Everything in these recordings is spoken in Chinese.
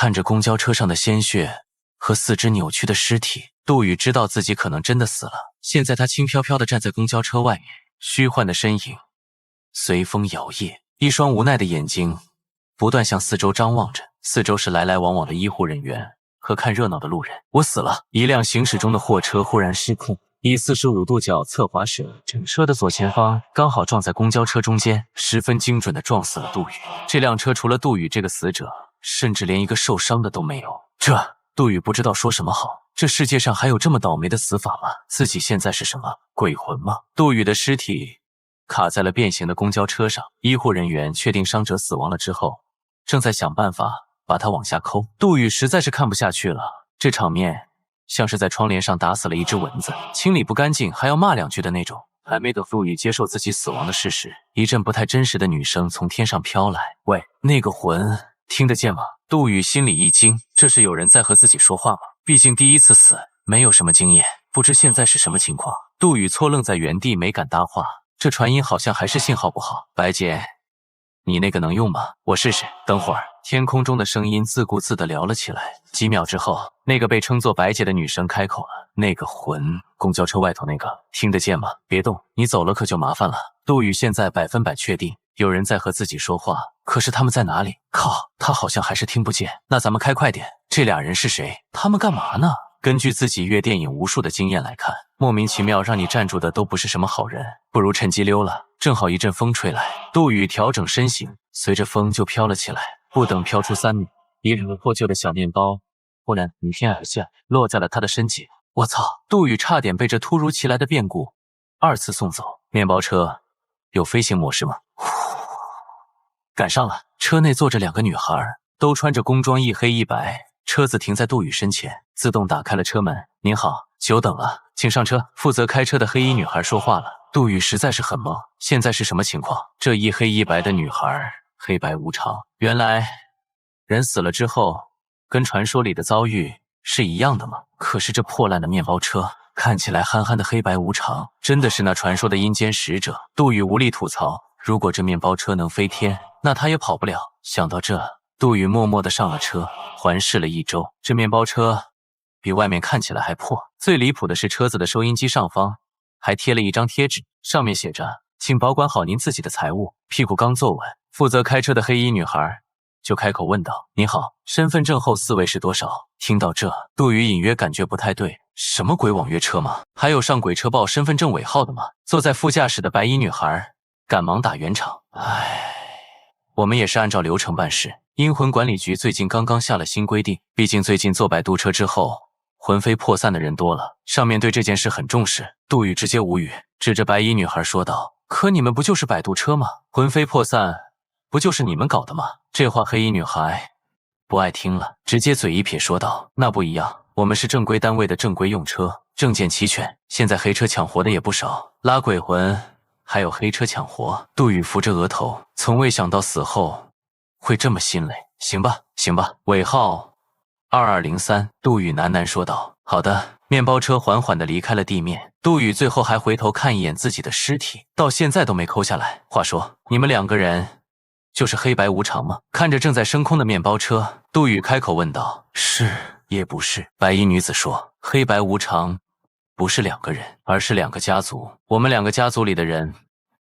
看着公交车上的鲜血和四肢扭曲的尸体，杜宇知道自己可能真的死了。现在他轻飘飘地站在公交车外面，虚幻的身影随风摇曳，一双无奈的眼睛不断向四周张望着，四周是来来往往的医护人员和看热闹的路人。我死了！一辆行驶中的货车忽然失控，以45度角侧滑时，整车的左前方刚好撞在公交车中间，十分精准地撞死了杜宇。这辆车除了杜宇这个死者，甚至连一个受伤的都没有。杜宇不知道说什么好。这世界上还有这么倒霉的死法吗？自己现在是什么鬼魂吗？杜宇的尸体卡在了变形的公交车上，医护人员确定伤者死亡了之后，正在想办法把他往下抠。杜宇实在是看不下去了，这场面像是在窗帘上打死了一只蚊子，清理不干净还要骂两句的那种。还没等杜宇接受自己死亡的事实，一阵不太真实的女声从天上飘来：“喂，那个魂听得见吗？”杜宇心里一惊，这是有人在和自己说话吗？毕竟第一次死，没有什么经验，不知现在是什么情况。杜宇错愣在原地，没敢搭话。这传音好像还是信号不好。白姐，你那个能用吗？我试试。等会儿，天空中的声音自顾自地聊了起来。几秒之后，那个被称作白姐的女生开口了：“那个魂，公交车外头那个，听得见吗？别动，你走了可就麻烦了。”杜宇现在100%确定有人在和自己说话，可是他们在哪里？靠，他好像还是听不见。那咱们开快点。这俩人是谁？他们干嘛呢？根据自己阅电影无数的经验来看，莫名其妙让你站住的都不是什么好人，不如趁机溜了。正好一阵风吹来，杜宇调整身形，随着风就飘了起来。不等飘出3米，一个破旧的小面包忽然从天而下，落在了他的身前。我操！杜宇差点被这突如其来的变故2次送走。面包车有飞行模式吗？赶上了，车内坐着2个女孩，都穿着工装，一黑一白。车子停在杜宇身前，自动打开了车门。您好，久等了，请上车。负责开车的黑衣女孩说话了。杜宇实在是很懵，现在是什么情况？这一黑一白的女孩，黑白无常。原来人死了之后，跟传说里的遭遇是一样的吗？可是这破烂的面包车看起来憨憨的黑白无常，真的是那传说的阴间使者？杜宇无力吐槽，如果这面包车能飞天，那他也跑不了。想到这，杜宇默默地上了车，环视了一周。这面包车比外面看起来还破。最离谱的是，车子的收音机上方还贴了一张贴纸，上面写着：“请保管好您自己的财物。”屁股刚坐稳，负责开车的黑衣女孩就开口问道：“您好，身份证后4位是多少？”听到这，杜宇隐约感觉不太对。什么鬼网约车吗？还有上鬼车报身份证尾号的吗？坐在副驾驶的白衣女孩赶忙打圆场：“我们也是按照流程办事。阴魂管理局最近刚刚下了新规定，毕竟最近坐摆渡车之后，魂飞魄散的人多了，上面对这件事很重视。”杜宇直接无语，指着白衣女孩说道：“可你们不就是摆渡车吗？魂飞魄散不就是你们搞的吗？”这话黑衣女孩不爱听了，直接嘴一撇说道：“那不一样，我们是正规单位的正规用车，证件齐全，现在黑车抢活的也不少，拉鬼魂还有黑车抢活。”杜宇扶着额头，从未想到死后会这么心累。行吧，尾号2203。杜宇喃喃说道。好的。面包车缓缓地离开了地面，杜宇最后还回头看一眼自己的尸体，到现在都没抠下来。话说，你们2个人就是黑白无常吗？看着正在升空的面包车，杜宇开口问道。是也不是，白衣女子说，黑白无常不是2个人，而是2个家族。我们2个家族里的人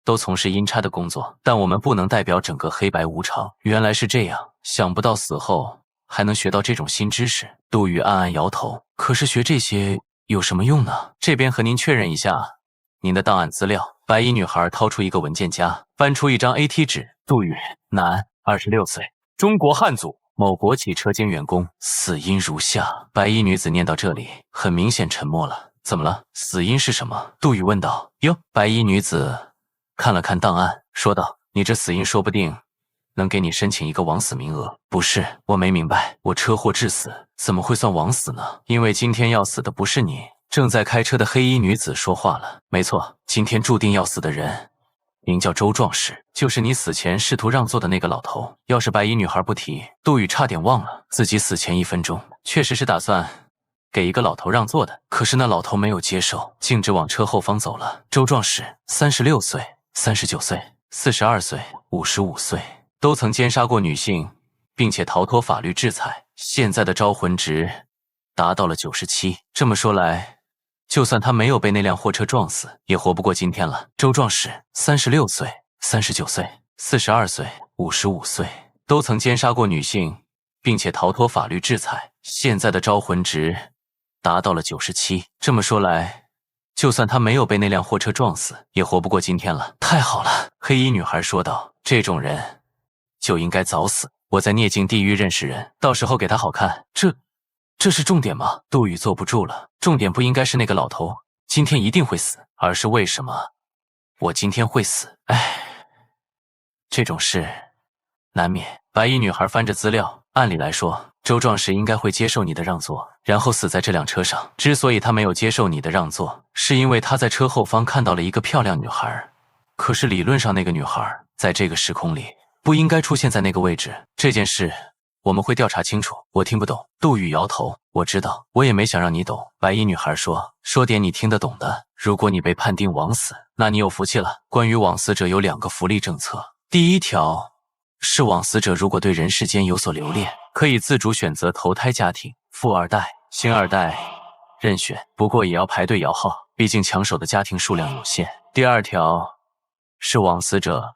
都从事阴差的工作，但我们不能代表整个黑白无常。原来是这样，想不到死后还能学到这种新知识。杜宇暗暗摇头，可是学这些有什么用呢？这边和您确认一下您的档案资料。白衣女孩掏出一个文件夹，翻出一张 AT 纸。杜宇，男，26岁，中国汉族，某国企车间员工，死因如下。白衣女子念到这里，很明显沉默了。怎么了？死因是什么？杜宇问道。哟，白衣女子看了看档案，说道：“你这死因说不定能给你申请一个枉死名额。”不是，我没明白，我车祸致死，怎么会算枉死呢？因为今天要死的不是你。正在开车的黑衣女子说话了。没错，今天注定要死的人名叫周壮士，就是你死前试图让座的那个老头。要是白衣女孩不提，杜宇差点忘了自己死前1分钟确实是打算给一个老头让座的，可是那老头没有接受，径直往车后方走了。周壮士36岁、39岁、42岁、55岁，都曾奸杀过女性，并且逃脱法律制裁。现在的招魂值达到了97。这么说来，就算他没有被那辆货车撞死，也活不过今天了。周壮士36岁、39岁、42岁、55岁，都曾奸杀过女性，并且逃脱法律制裁。现在的招魂值达到了97。这么说来，就算他没有被那辆货车撞死，也活不过今天了。太好了，黑衣女孩说道，这种人就应该早死。我在孽境地狱认识人，到时候给他好看。这是重点吗？杜宇坐不住了，重点不应该是那个老头今天一定会死，而是为什么我今天会死。唉，这种事难免。白衣女孩翻着资料，按理来说，周壮士应该会接受你的让座，然后死在这辆车上。之所以他没有接受你的让座，是因为他在车后方看到了一个漂亮女孩。可是理论上那个女孩在这个时空里不应该出现在那个位置。这件事我们会调查清楚。我听不懂。杜宇摇头，我知道，我也没想让你懂。白衣女孩说点你听得懂的。如果你被判定枉死，那你有福气了。关于枉死者有2个福利政策。第一条是枉死者如果对人世间有所留恋，可以自主选择投胎家庭，富二代、星二代任选，不过也要排队摇号，毕竟抢手的家庭数量有限。第二条是枉死者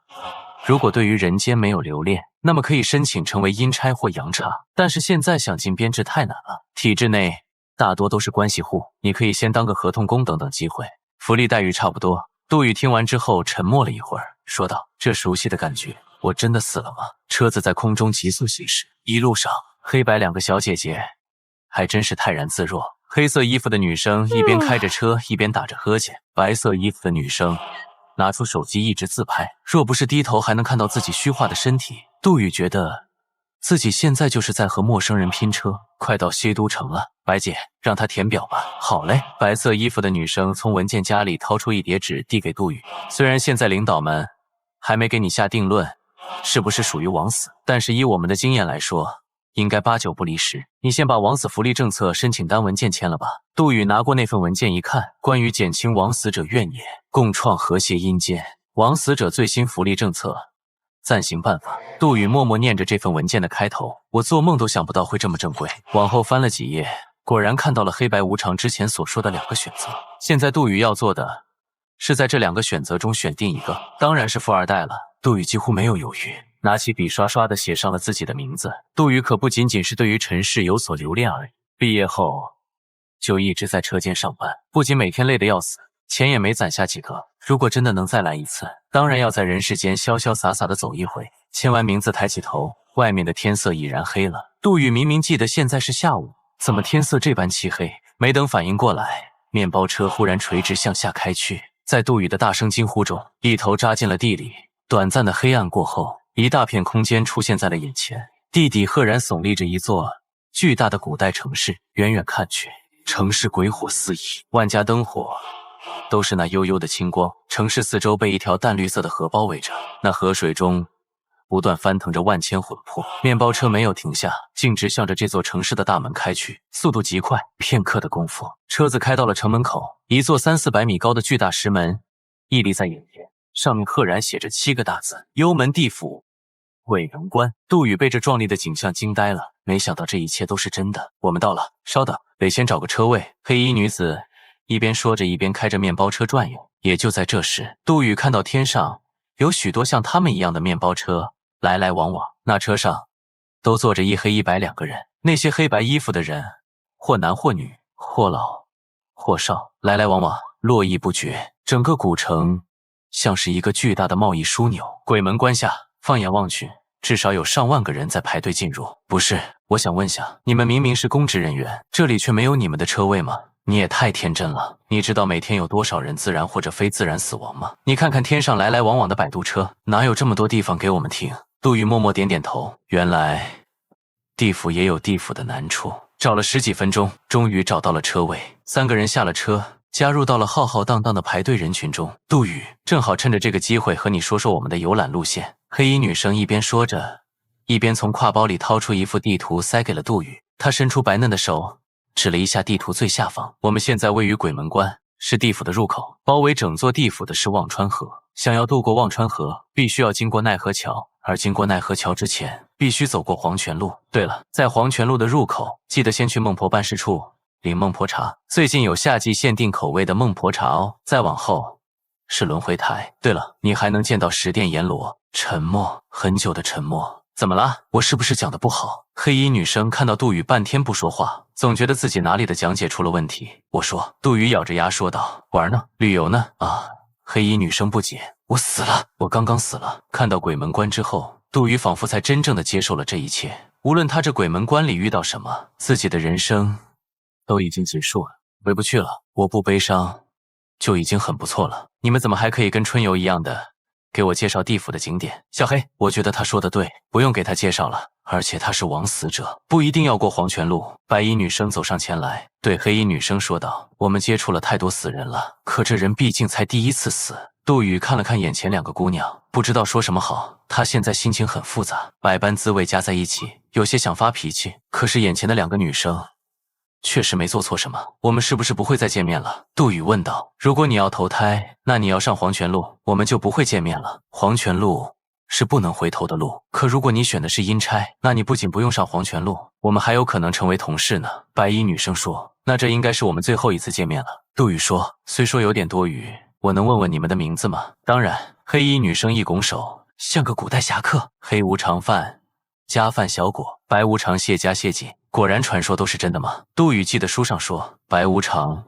如果对于人间没有留恋，那么可以申请成为阴差或阳差，但是现在想进编制太难了，体制内大多都是关系户，你可以先当个合同工等等机会，福利待遇差不多。杜宇听完之后沉默了一会儿，说道，这熟悉的感觉，我真的死了吗？车子在空中急速行驶，一路上黑白2个小姐姐还真是泰然自若。黑色衣服的女生一边开着车一边打着呵欠，白色衣服的女生拿出手机一直自拍，若不是低头还能看到自己虚化的身体，杜宇觉得自己现在就是在和陌生人拼车。快到西都城了，白姐，让他填表吧。好嘞。白色衣服的女生从文件夹里掏出一叠纸递给杜宇，虽然现在领导们还没给你下定论是不是属于枉死，但是以我们的经验来说，应该8、9不离10。你先把枉死福利政策申请单文件签了吧。杜宇拿过那份文件一看，关于减轻枉死者怨言，共创和谐阴间枉死者最新福利政策暂行办法。杜宇默默念着这份文件的开头，我做梦都想不到会这么正规。往后翻了几页，果然看到了黑白无常之前所说的2个选择。现在杜宇要做的是在这2个选择中选定一个，当然是富二代了。杜宇几乎没有犹豫，拿起笔刷刷地写上了自己的名字。杜宇可不仅仅是对于尘世有所留恋而已，毕业后就一直在车间上班，不仅每天累得要死，钱也没攒下几个。如果真的能再来一次，当然要在人世间潇潇洒洒地走一回。签完名字抬起头，外面的天色已然黑了。杜宇明明记得现在是下午，怎么天色这般漆黑？没等反应过来，面包车忽然垂直向下开去，在杜宇的大声惊呼中，一头扎进了地里。短暂的黑暗过后，一大片空间出现在了眼前，地底赫然耸立着一座巨大的古代城市。远远看去，城市鬼火四溢，万家灯火都是那幽幽的青光。城市四周被一条淡绿色的河包围着，那河水中不断翻腾着万千魂魄。面包车没有停下，径直向着这座城市的大门开去，速度极快。片刻的功夫，车子开到了城门口，一座3、400米高的巨大石门屹立在眼前，上面赫然写着7个大字：幽门地府鬼门关。杜宇被这壮丽的景象惊呆了，没想到这一切都是真的。我们到了，稍等，得先找个车位。黑衣女子一边说着，一边开着面包车转悠。也就在这时，杜宇看到天上有许多像他们一样的面包车来来往往，那车上都坐着一黑一白2个人。那些黑白衣服的人，或男或女，或老或少，来来往往，络绎不绝。整个古城像是一个巨大的贸易枢纽。鬼门关下，放眼望去，至少有上万个人在排队进入。不是，我想问下，你们明明是公职人员，这里却没有你们的车位吗？你也太天真了。你知道每天有多少人自然或者非自然死亡吗？你看看天上来来往往的摆渡车，哪有这么多地方给我们停？杜宇默默点点头，原来地府也有地府的难处。找了10几分钟，终于找到了车位。3个人下了车，加入到了浩浩荡荡的排队人群中。杜宇，正好趁着这个机会和你说说我们的游览路线。黑衣女生一边说着，一边从挎包里掏出一幅地图塞给了杜宇。她伸出白嫩的手指了一下地图最下方，我们现在位于鬼门关，是地府的入口，包围整座地府的是忘川河。想要渡过忘川河，必须要经过奈何桥，而经过奈何桥之前，必须走过黄泉路。对了，在黄泉路的入口，记得先去孟婆办事处领孟婆茶，最近有夏季限定口味的孟婆茶哦。再往后是轮回台。对了，你还能见到十殿阎罗。沉默，很久的沉默。怎么了？我是不是讲的不好？黑衣女生看到杜宇半天不说话，总觉得自己哪里的讲解出了问题。我说，杜宇咬着牙说道：“玩呢？旅游呢？啊！”黑衣女生不解：“我死了，我刚刚死了。”看到鬼门关之后，杜宇仿佛才真正的接受了这一切。无论他这鬼门关里遇到什么，自己的人生都已经结束了，回不去了。我不悲伤，就已经很不错了。你们怎么还可以跟春游一样的给我介绍地府的景点？小黑，我觉得他说的对，不用给他介绍了。而且他是枉死者，不一定要过黄泉路。白衣女生走上前来，对黑衣女生说道：“我们接触了太多死人了，可这人毕竟才第一次死。”杜宇看了看眼前两个姑娘，不知道说什么好。他现在心情很复杂，百般滋味加在一起，有些想发脾气。可是眼前的两个女生确实没做错什么。我们是不是不会再见面了？杜宇问道。如果你要投胎，那你要上黄泉路，我们就不会见面了。黄泉路是不能回头的路。可如果你选的是阴差，那你不仅不用上黄泉路，我们还有可能成为同事呢。白衣女生说。那这应该是我们最后一次见面了。杜宇说。虽说有点多余，我能问问你们的名字吗？当然。黑衣女生一拱手，像个古代侠客。黑无常范加范小果，白无常谢加谢锦。果然传说都是真的吗？杜宇记得书上说，白无常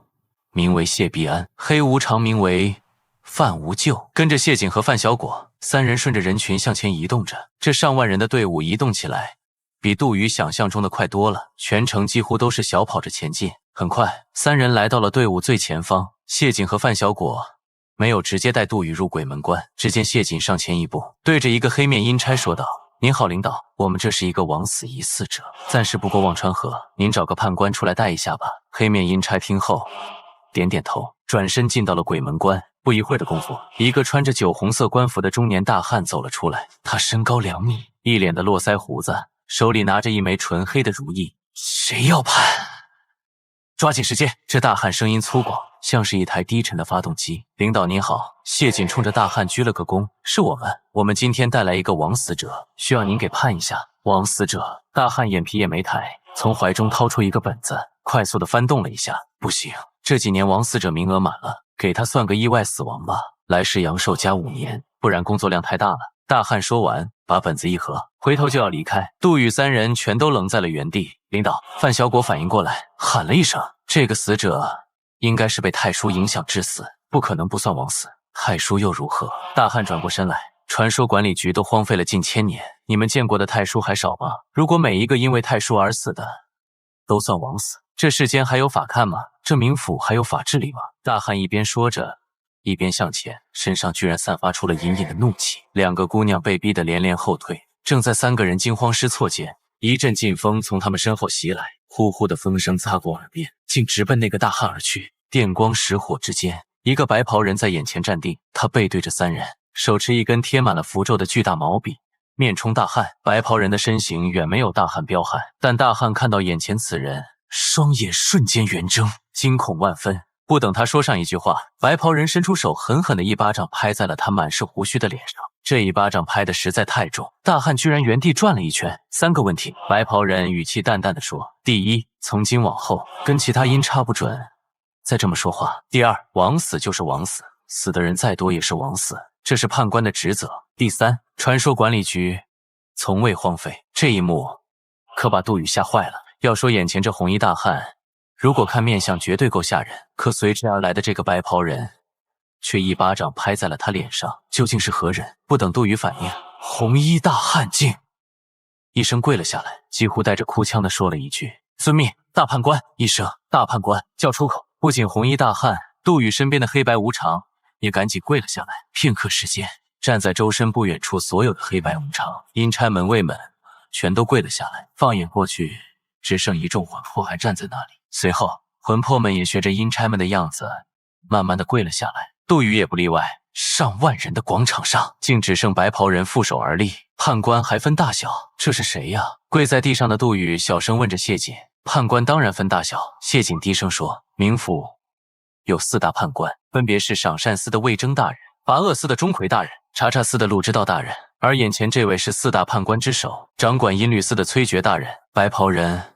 名为谢必安，黑无常名为范无咎。跟着谢锦和范小果三人顺着人群向前移动着。这上万人的队伍移动起来，比杜宇想象中的快多了，全程几乎都是小跑着前进。很快，三人来到了队伍最前方。谢锦和范小果没有直接带杜宇入鬼门关，只见谢锦上前一步，对着一个黑面阴差说道：“您好，领导，我们这是一个枉死疑似者，暂时不过忘川河，您找个判官出来带一下吧。”黑面阴差听后点点头，转身进到了鬼门关。不一会儿的功夫，一个穿着酒红色官服的中年大汉走了出来。他身高2米，一脸的络腮胡子，手里拿着一枚纯黑的如意。谁要判？抓紧时间！这大汉声音粗犷，像是一台低沉的发动机。领导您好，谢锦冲着大汉鞠了个躬。是我们今天带来一个枉死者，需要您给判一下。枉死者，大汉眼皮也没抬，从怀中掏出一个本子，快速的翻动了一下。不行，这几年枉死者名额满了，给他算个意外死亡吧，来世阳寿加5年，不然工作量太大了。大汉说完，把本子一合，回头就要离开。杜宇三人全都愣在了原地。领导，范小果反应过来，喊了一声：“这个死者应该是被太叔影响致死，不可能不算枉死。太叔又如何？”大汉转过身来，传说管理局都荒废了近1000年，你们见过的太叔还少吗？如果每一个因为太叔而死的都算枉死，这世间还有法看吗？这冥府还有法治理吗？大汉一边说着，一边向前，身上居然散发出了隐隐的怒气。两个姑娘被逼得连连后退。正在3个人惊慌失措间，一阵劲风从他们身后袭来，呼呼的风声擦过耳边，竟直奔那个大汉而去。电光石火之间，一个白袍人在眼前站定，他背对着3人，手持一根贴满了符咒的巨大毛笔，面冲大汉。白袍人的身形远没有大汉彪悍，但大汉看到眼前此人，双眼瞬间圆睁，惊恐万分。不等他说上一句话，白袍人伸出手，狠狠的一巴掌拍在了他满是胡须的脸上。这一巴掌拍得实在太重，大汉居然原地转了一圈。3个问题，白袍人语气淡淡的说：第一，从今往后跟其他阴差不准再这么说话。第二，枉死就是枉死，死的人再多也是枉死，这是判官的职责。第三，传说管理局从未荒废。这一幕可把杜宇吓坏了。要说眼前这红衣大汉，如果看面相绝对够吓人，可随之而来的这个白袍人却一巴掌拍在了他脸上，究竟是何人？不等杜宇反应，红衣大汉竟一声跪了下来，几乎带着哭腔的说了一句：遵命，大判官。一声大判官叫出口，不仅红衣大汉，杜宇身边的黑白无常也赶紧跪了下来。片刻时间，站在周身不远处所有的黑白无常、阴差门卫们全都跪了下来。放眼过去，只剩一众魂魄还站在那里。随后魂魄们也学着阴差们的样子慢慢的跪了下来。杜宇也不例外，上万人的广场上竟只剩白袍人负手而立。判官还分大小，这是谁呀？跪在地上的杜宇小声问着谢锦。判官当然分大小。谢锦低声说：冥府有4大判官，分别是赏善司的魏征大人、罚鄂司的钟馗大人，查查司的陆之道大人，而眼前这位是4大判官之首，掌管音律司的崔珏大人。白袍人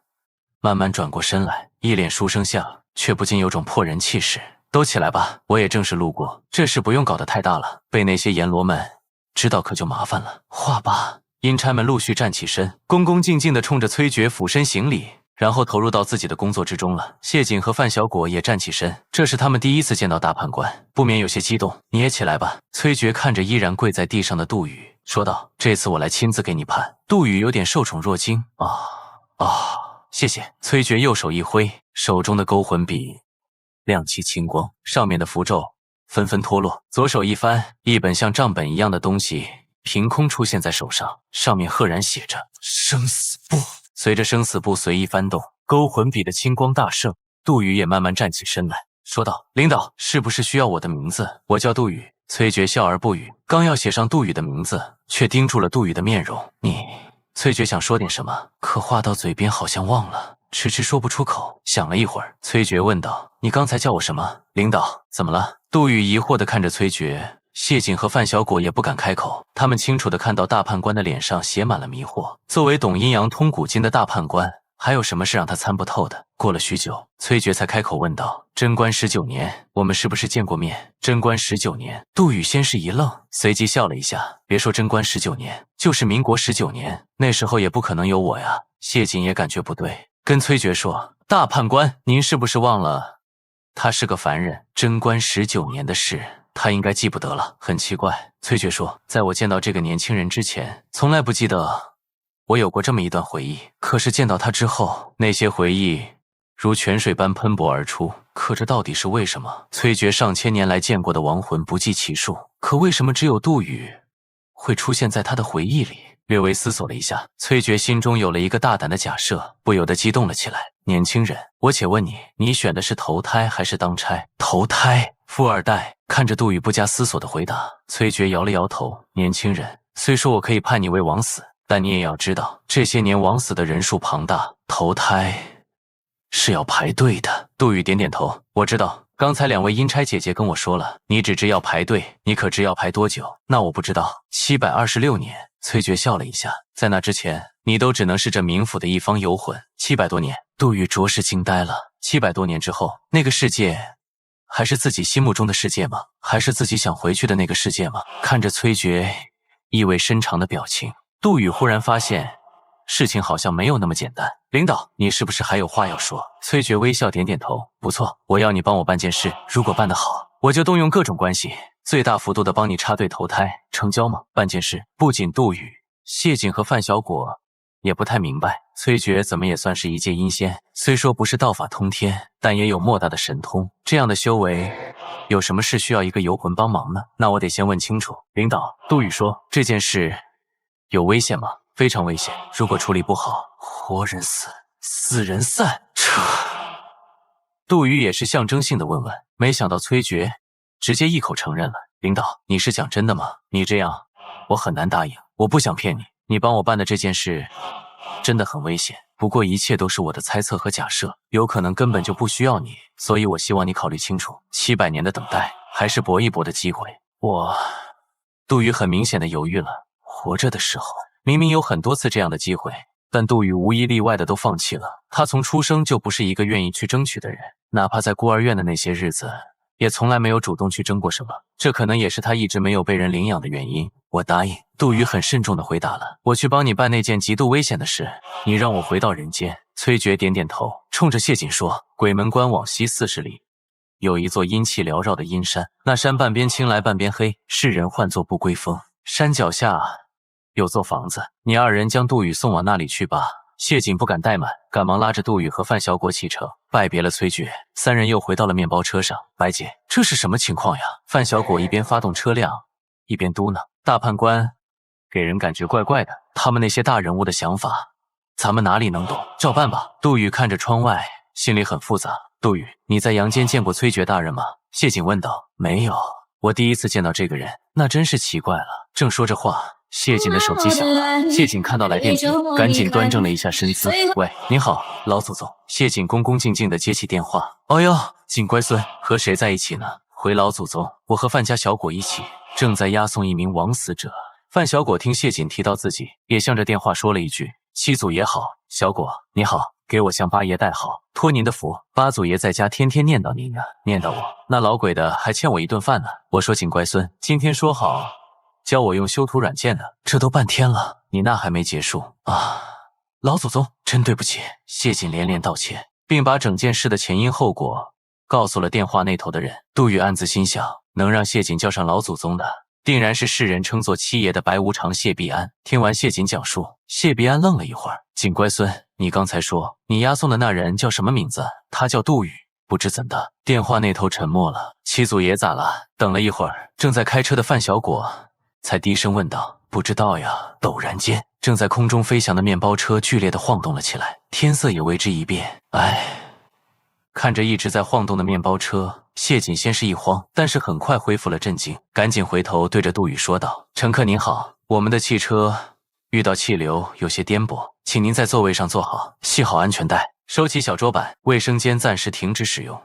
慢慢转过身来，一脸书生相，却不禁有种破人气势。都起来吧，我也正是路过，这事不用搞得太大了，被那些阎罗们知道可就麻烦了。话罢，阴差们陆续站起身，恭恭敬敬地冲着崔珏俯身行礼，然后投入到自己的工作之中了。谢景和范小果也站起身，这是他们第一次见到大判官，不免有些激动。你也起来吧。崔珏看着依然跪在地上的杜宇，说道：“这次我来亲自给你判。”杜宇有点受宠若惊。谢谢。崔珏右手一挥，手中的勾魂笔亮起青光，上面的符咒纷纷脱落。左手一翻，一本像账本一样的东西凭空出现在手上，上面赫然写着“生死簿”。随着生死簿随意翻动，勾魂笔的青光大盛。杜宇也慢慢站起身来，说道：“领导，是不是需要我的名字？我叫杜宇。”崔珏笑而不语，刚要写上杜宇的名字，却盯住了杜宇的面容。你……崔珏想说点什么，可话到嘴边好像忘了，迟迟说不出口。想了一会儿，崔珏问道：“你刚才叫我什么？”领导，怎么了？杜宇疑惑地看着崔珏。谢景和范小果也不敢开口，他们清楚地看到大判官的脸上写满了迷惑。作为懂阴阳通古今的大判官，还有什么是让他参不透的？过了许久，崔珏才开口问道：“贞观19年，我们是不是见过面？”贞观19年，杜宇先是一愣，随即笑了一下。别说贞观19年，就是民国19年，那时候也不可能有我呀。谢景也感觉不对，跟崔珏说：“大判官，您是不是忘了，他是个凡人？贞观19年的事，他应该记不得了。很奇怪。”崔珏说：“在我见到这个年轻人之前，从来不记得我有过这么一段回忆，可是见到他之后，那些回忆如泉水般喷薄而出。可这到底是为什么？崔珏上千年来见过的亡魂不计其数，可为什么只有杜宇会出现在他的回忆里？”略微思索了一下，崔珏心中有了一个大胆的假设，不由得激动了起来。年轻人，我且问你，你选的是投胎还是当差？投胎。富二代看着杜宇不加思索的回答，崔珏摇了摇头。年轻人，虽说我可以判你为枉死，但你也要知道，这些年枉死的人数庞大，投胎是要排队的。杜宇点点头，我知道，刚才2位阴差姐姐跟我说了，你只知要排队，你可知要排多久？那我不知道。726年。崔珏笑了一下，在那之前，你都只能是这冥府的一方游魂。700多年，杜宇着实惊呆了。700多年之后，那个世界还是自己心目中的世界吗？还是自己想回去的那个世界吗？看着崔珏意味深长的表情，杜宇忽然发现事情好像没有那么简单。领导，你是不是还有话要说？崔珏微笑点点头，不错，我要你帮我办件事，如果办得好，我就动用各种关系，最大幅度的帮你插队投胎，成交吗？办件事。不仅杜宇，谢景和范小果也不太明白，崔珏怎么也算是一介阴仙，虽说不是道法通天，但也有莫大的神通。这样的修为，有什么事需要一个游魂帮忙呢？那我得先问清楚。领导，杜宇说，这件事有危险吗？非常危险，如果处理不好，活人死，死人散。杜宇也是象征性的问问，没想到崔珏直接一口承认了。领导，你是讲真的吗？你这样，我很难答应。我不想骗你，你帮我办的这件事真的很危险。不过一切都是我的猜测和假设，有可能根本就不需要你，所以我希望你考虑清楚。700年的等待，还是搏一搏的机会。杜宇很明显的犹豫了。活着的时候，明明有很多次这样的机会，但杜宇无一例外的都放弃了。他从出生就不是一个愿意去争取的人，哪怕在孤儿院的那些日子，也从来没有主动去争过什么。这可能也是他一直没有被人领养的原因。我答应。杜宇很慎重的回答了。我去帮你办那件极度危险的事，你让我回到人间。崔珏点点头，冲着谢景说，鬼门关往西40里，有一座阴气缭绕的阴山，那山半边青来半边黑，世人唤作不归峰。山脚下有座房子，你2人将杜宇送往那里去吧。谢景不敢怠慢，赶忙拉着杜宇和范小果启程，拜别了崔珏，3人又回到了面包车上。白姐，这是什么情况呀？范小果一边发动车辆，一边嘟囔。大判官给人感觉怪怪的，他们那些大人物的想法，咱们哪里能懂？照办吧。杜宇看着窗外，心里很复杂。杜宇，你在阳间见过崔珏大人吗？谢景问道。没有，我第一次见到这个人，那真是奇怪了。正说着话，谢景的手机响了。谢景看到来电屏，赶紧端正了一下身姿。喂，您好，老祖宗。谢景恭恭敬敬地接起电话。哦哟，景乖孙，和谁在一起呢？回老祖宗，我和范家小果一起。正在押送一名枉死者。范小果听谢瑾提到自己，也向着电话说了一句：“七祖爷好，小果你好，给我向八爷带好，托您的福，八祖爷在家天天念叨您呢，念叨我，那老鬼的还欠我一顿饭呢。我说锦乖孙，今天说好教我用修图软件的，这都半天了，你那还没结束啊？老祖宗，真对不起。”谢瑾连连道歉，并把整件事的前因后果告诉了电话那头的人。杜宇暗自心想，能让谢瑾叫上老祖宗的，定然是世人称作七爷的白无常谢必安。听完谢瑾讲述，谢必安愣了一会儿：“锦乖孙，你刚才说你押送的那人叫什么名字？”“他叫杜宇。”不知怎的，电话那头沉默了。七祖爷咋了？等了一会儿，正在开车的范小果才低声问道：“不知道呀。”陡然间，正在空中飞翔的面包车剧烈地晃动了起来，天色也为之一变。看着一直在晃动的面包车，谢瑾先是一慌，但是很快恢复了镇静，赶紧回头对着杜宇说道：“乘客您好，我们的汽车遇到气流有些颠簸，请您在座位上坐好，系好安全带，收起小桌板，卫生间暂时停止使用。”“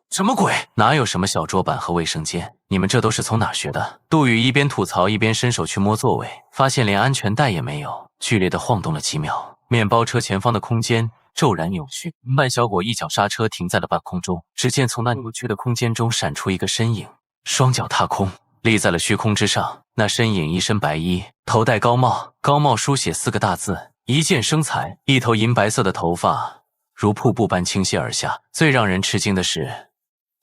什么鬼？哪有什么小桌板和卫生间？你们这都是从哪学的？”杜宇一边吐槽一边伸手去摸座位，发现连安全带也没有，剧烈地晃动了几秒，面包车前方的空间骤然扭曲，范小果一脚刹车停在了半空中，只见从那扭曲的空间中闪出一个身影，双脚踏空，立在了虚空之上。那身影一身白衣，头戴高帽，高帽书写4个大字：一剑生财。一头银白色的头发如瀑布般倾泻而下。最让人吃惊的是，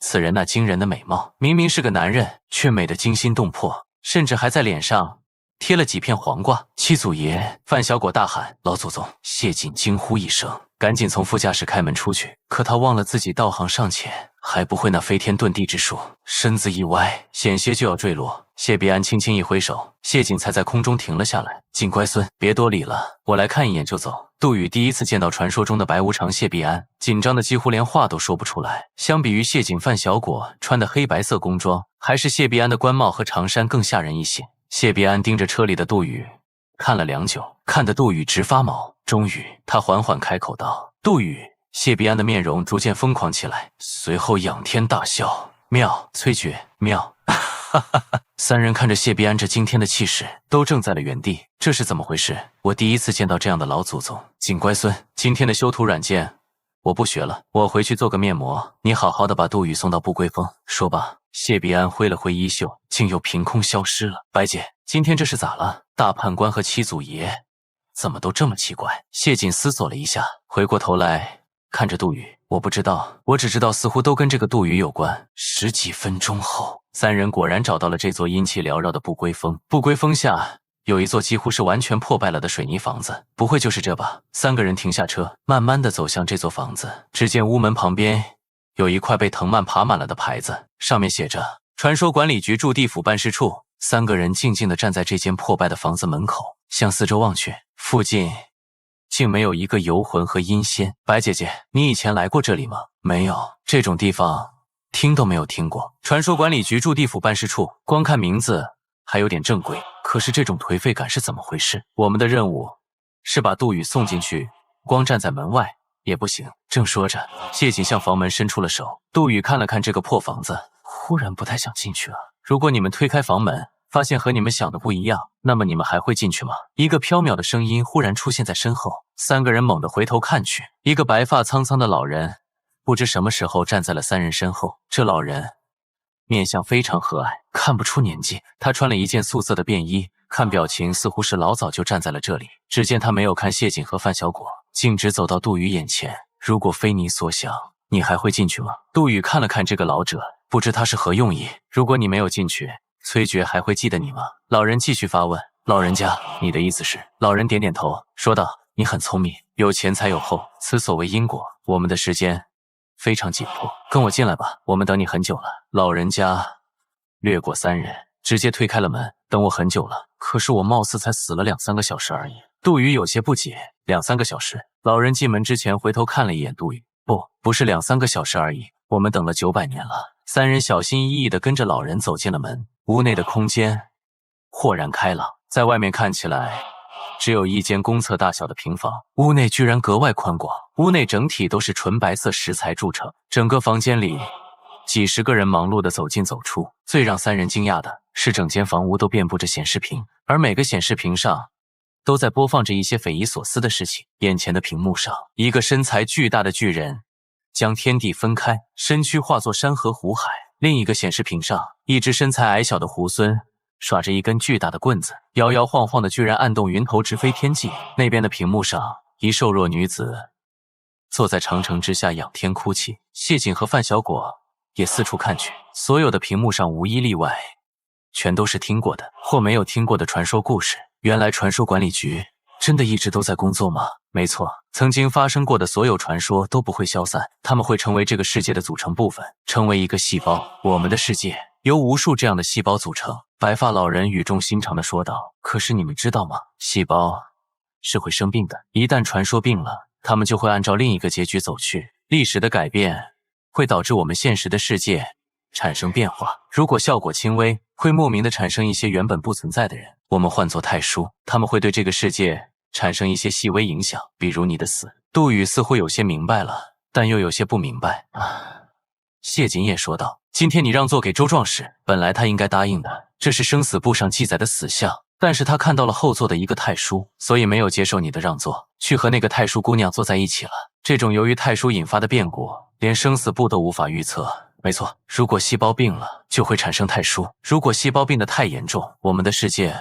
此人那惊人的美貌，明明是个男人，却美得惊心动魄，甚至还在脸上贴了几片黄瓜。“七祖爷！”范小果大喊。“老祖宗！”谢瑾惊呼一声，赶紧从副驾驶开门出去。可他忘了自己道行尚浅，还不会那飞天遁地之术，身子一歪，险些就要坠落。谢必安轻轻一挥手，谢瑾才在空中停了下来。“锦乖孙，别多礼了，我来看一眼就走。”杜宇第一次见到传说中的白无常谢必安，紧张的几乎连话都说不出来。相比于谢瑾、范小果穿的黑白色工装，还是谢必安的官帽和长衫更吓人一些。谢必安盯着车里的杜宇看了良久，看得杜宇直发毛。终于，他缓缓开口道：“杜宇。”谢必安的面容逐渐疯狂起来，随后仰天大笑：“妙，崔珏，妙！”哈哈哈！三人看着谢必安这惊天的气势，都怔在了原地。这是怎么回事？我第一次见到这样的老祖宗。锦乖孙，今天的修图软件我不学了，我回去做个面膜。你好好的把杜宇送到不归峰。说罢，谢必安挥了挥衣袖，竟又凭空消失了。白姐，今天这是咋了？大判官和七祖爷怎么都这么奇怪？谢瑾思索了一下，回过头来看着杜宇：“我不知道，我只知道似乎都跟这个杜宇有关。”10几分钟后，三人果然找到了这座阴气缭绕的不归峰。不归峰下有一座几乎是完全破败了的水泥房子，不会就是这吧？三个人停下车，慢慢地走向这座房子。只见屋门旁边有一块被藤蔓爬满了的牌子，上面写着“传说管理局驻地府办事处”。三个人静静地站在这间破败的房子门口，向四周望去，附近竟没有一个游魂和阴仙。白姐姐，你以前来过这里吗？没有，这种地方听都没有听过。传说管理局驻地府办事处，光看名字还有点正规，可是这种颓废感是怎么回事？我们的任务是把杜宇送进去，光站在门外也不行。正说着，谢瑾向房门伸出了手。杜宇看了看这个破房子，忽然不太想进去了。如果你们推开房门，发现和你们想的不一样，那么你们还会进去吗？一个飘渺的声音忽然出现在身后，三个人猛地回头看去，一个白发苍苍的老人不知什么时候站在了三人身后。这老人面相非常和蔼，看不出年纪，他穿了一件素色的便衣，看表情似乎是老早就站在了这里。只见他没有看谢瑾和范小果，径直走到杜宇眼前。如果非你所想，你还会进去吗？杜宇看了看这个老者，不知他是何用意。如果你没有进去，崔珏还会记得你吗？老人继续发问。老人家，你的意思是？老人点点头，说道：“你很聪明，有前才有后，此所谓因果。我们的时间非常紧迫，跟我进来吧，我们等你很久了。”老人家掠过三人，直接推开了门。等我很久了，可是我貌似才死了2、3个小时而已。杜宇有些不解，2、3个小时？老人进门之前回头看了一眼杜宇，不是2、3个小时而已，我们等了900年了。三人小心翼翼地跟着老人走进了门。屋内的空间豁然开朗，在外面看起来只有一间公厕大小的平房，屋内居然格外宽广。屋内整体都是纯白色石材铸成，整个房间里几十个人忙碌地走进走出。最让三人惊讶的是整间房屋都遍布着显示屏，而每个显示屏上都在播放着一些匪夷所思的事情。眼前的屏幕上，一个身材巨大的巨人将天地分开，身躯化作山河湖海。另一个显示屏上，一只身材矮小的猢狲耍着一根巨大的棍子，摇摇晃晃的居然按动云头直飞天际。那边的屏幕上，一瘦弱女子坐在长城之下仰天哭泣。谢景和范小果也四处看去，所有的屏幕上无一例外全都是听过的或没有听过的传说故事。原来传说管理局真的一直都在工作吗？没错，曾经发生过的所有传说都不会消散，它们会成为这个世界的组成部分，成为一个细胞。我们的世界由无数这样的细胞组成。白发老人语重心长地说道，可是你们知道吗？细胞是会生病的，一旦传说病了，他们就会按照另一个结局走去。历史的改变会导致我们现实的世界产生变化，如果效果轻微，会莫名的产生一些原本不存在的人，我们唤作太叔，他们会对这个世界产生一些细微影响，比如你的死。杜宇似乎有些明白了，但又有些不明白。谢锦也说道，今天你让座给周壮士，本来他应该答应的，这是生死簿上记载的死相，但是他看到了后座的一个太叔，所以没有接受你的让座，去和那个太叔姑娘坐在一起了。这种由于太叔引发的变故，连生死簿都无法预测。没错，如果细胞病了，就会产生太叔。如果细胞病得太严重，我们的世界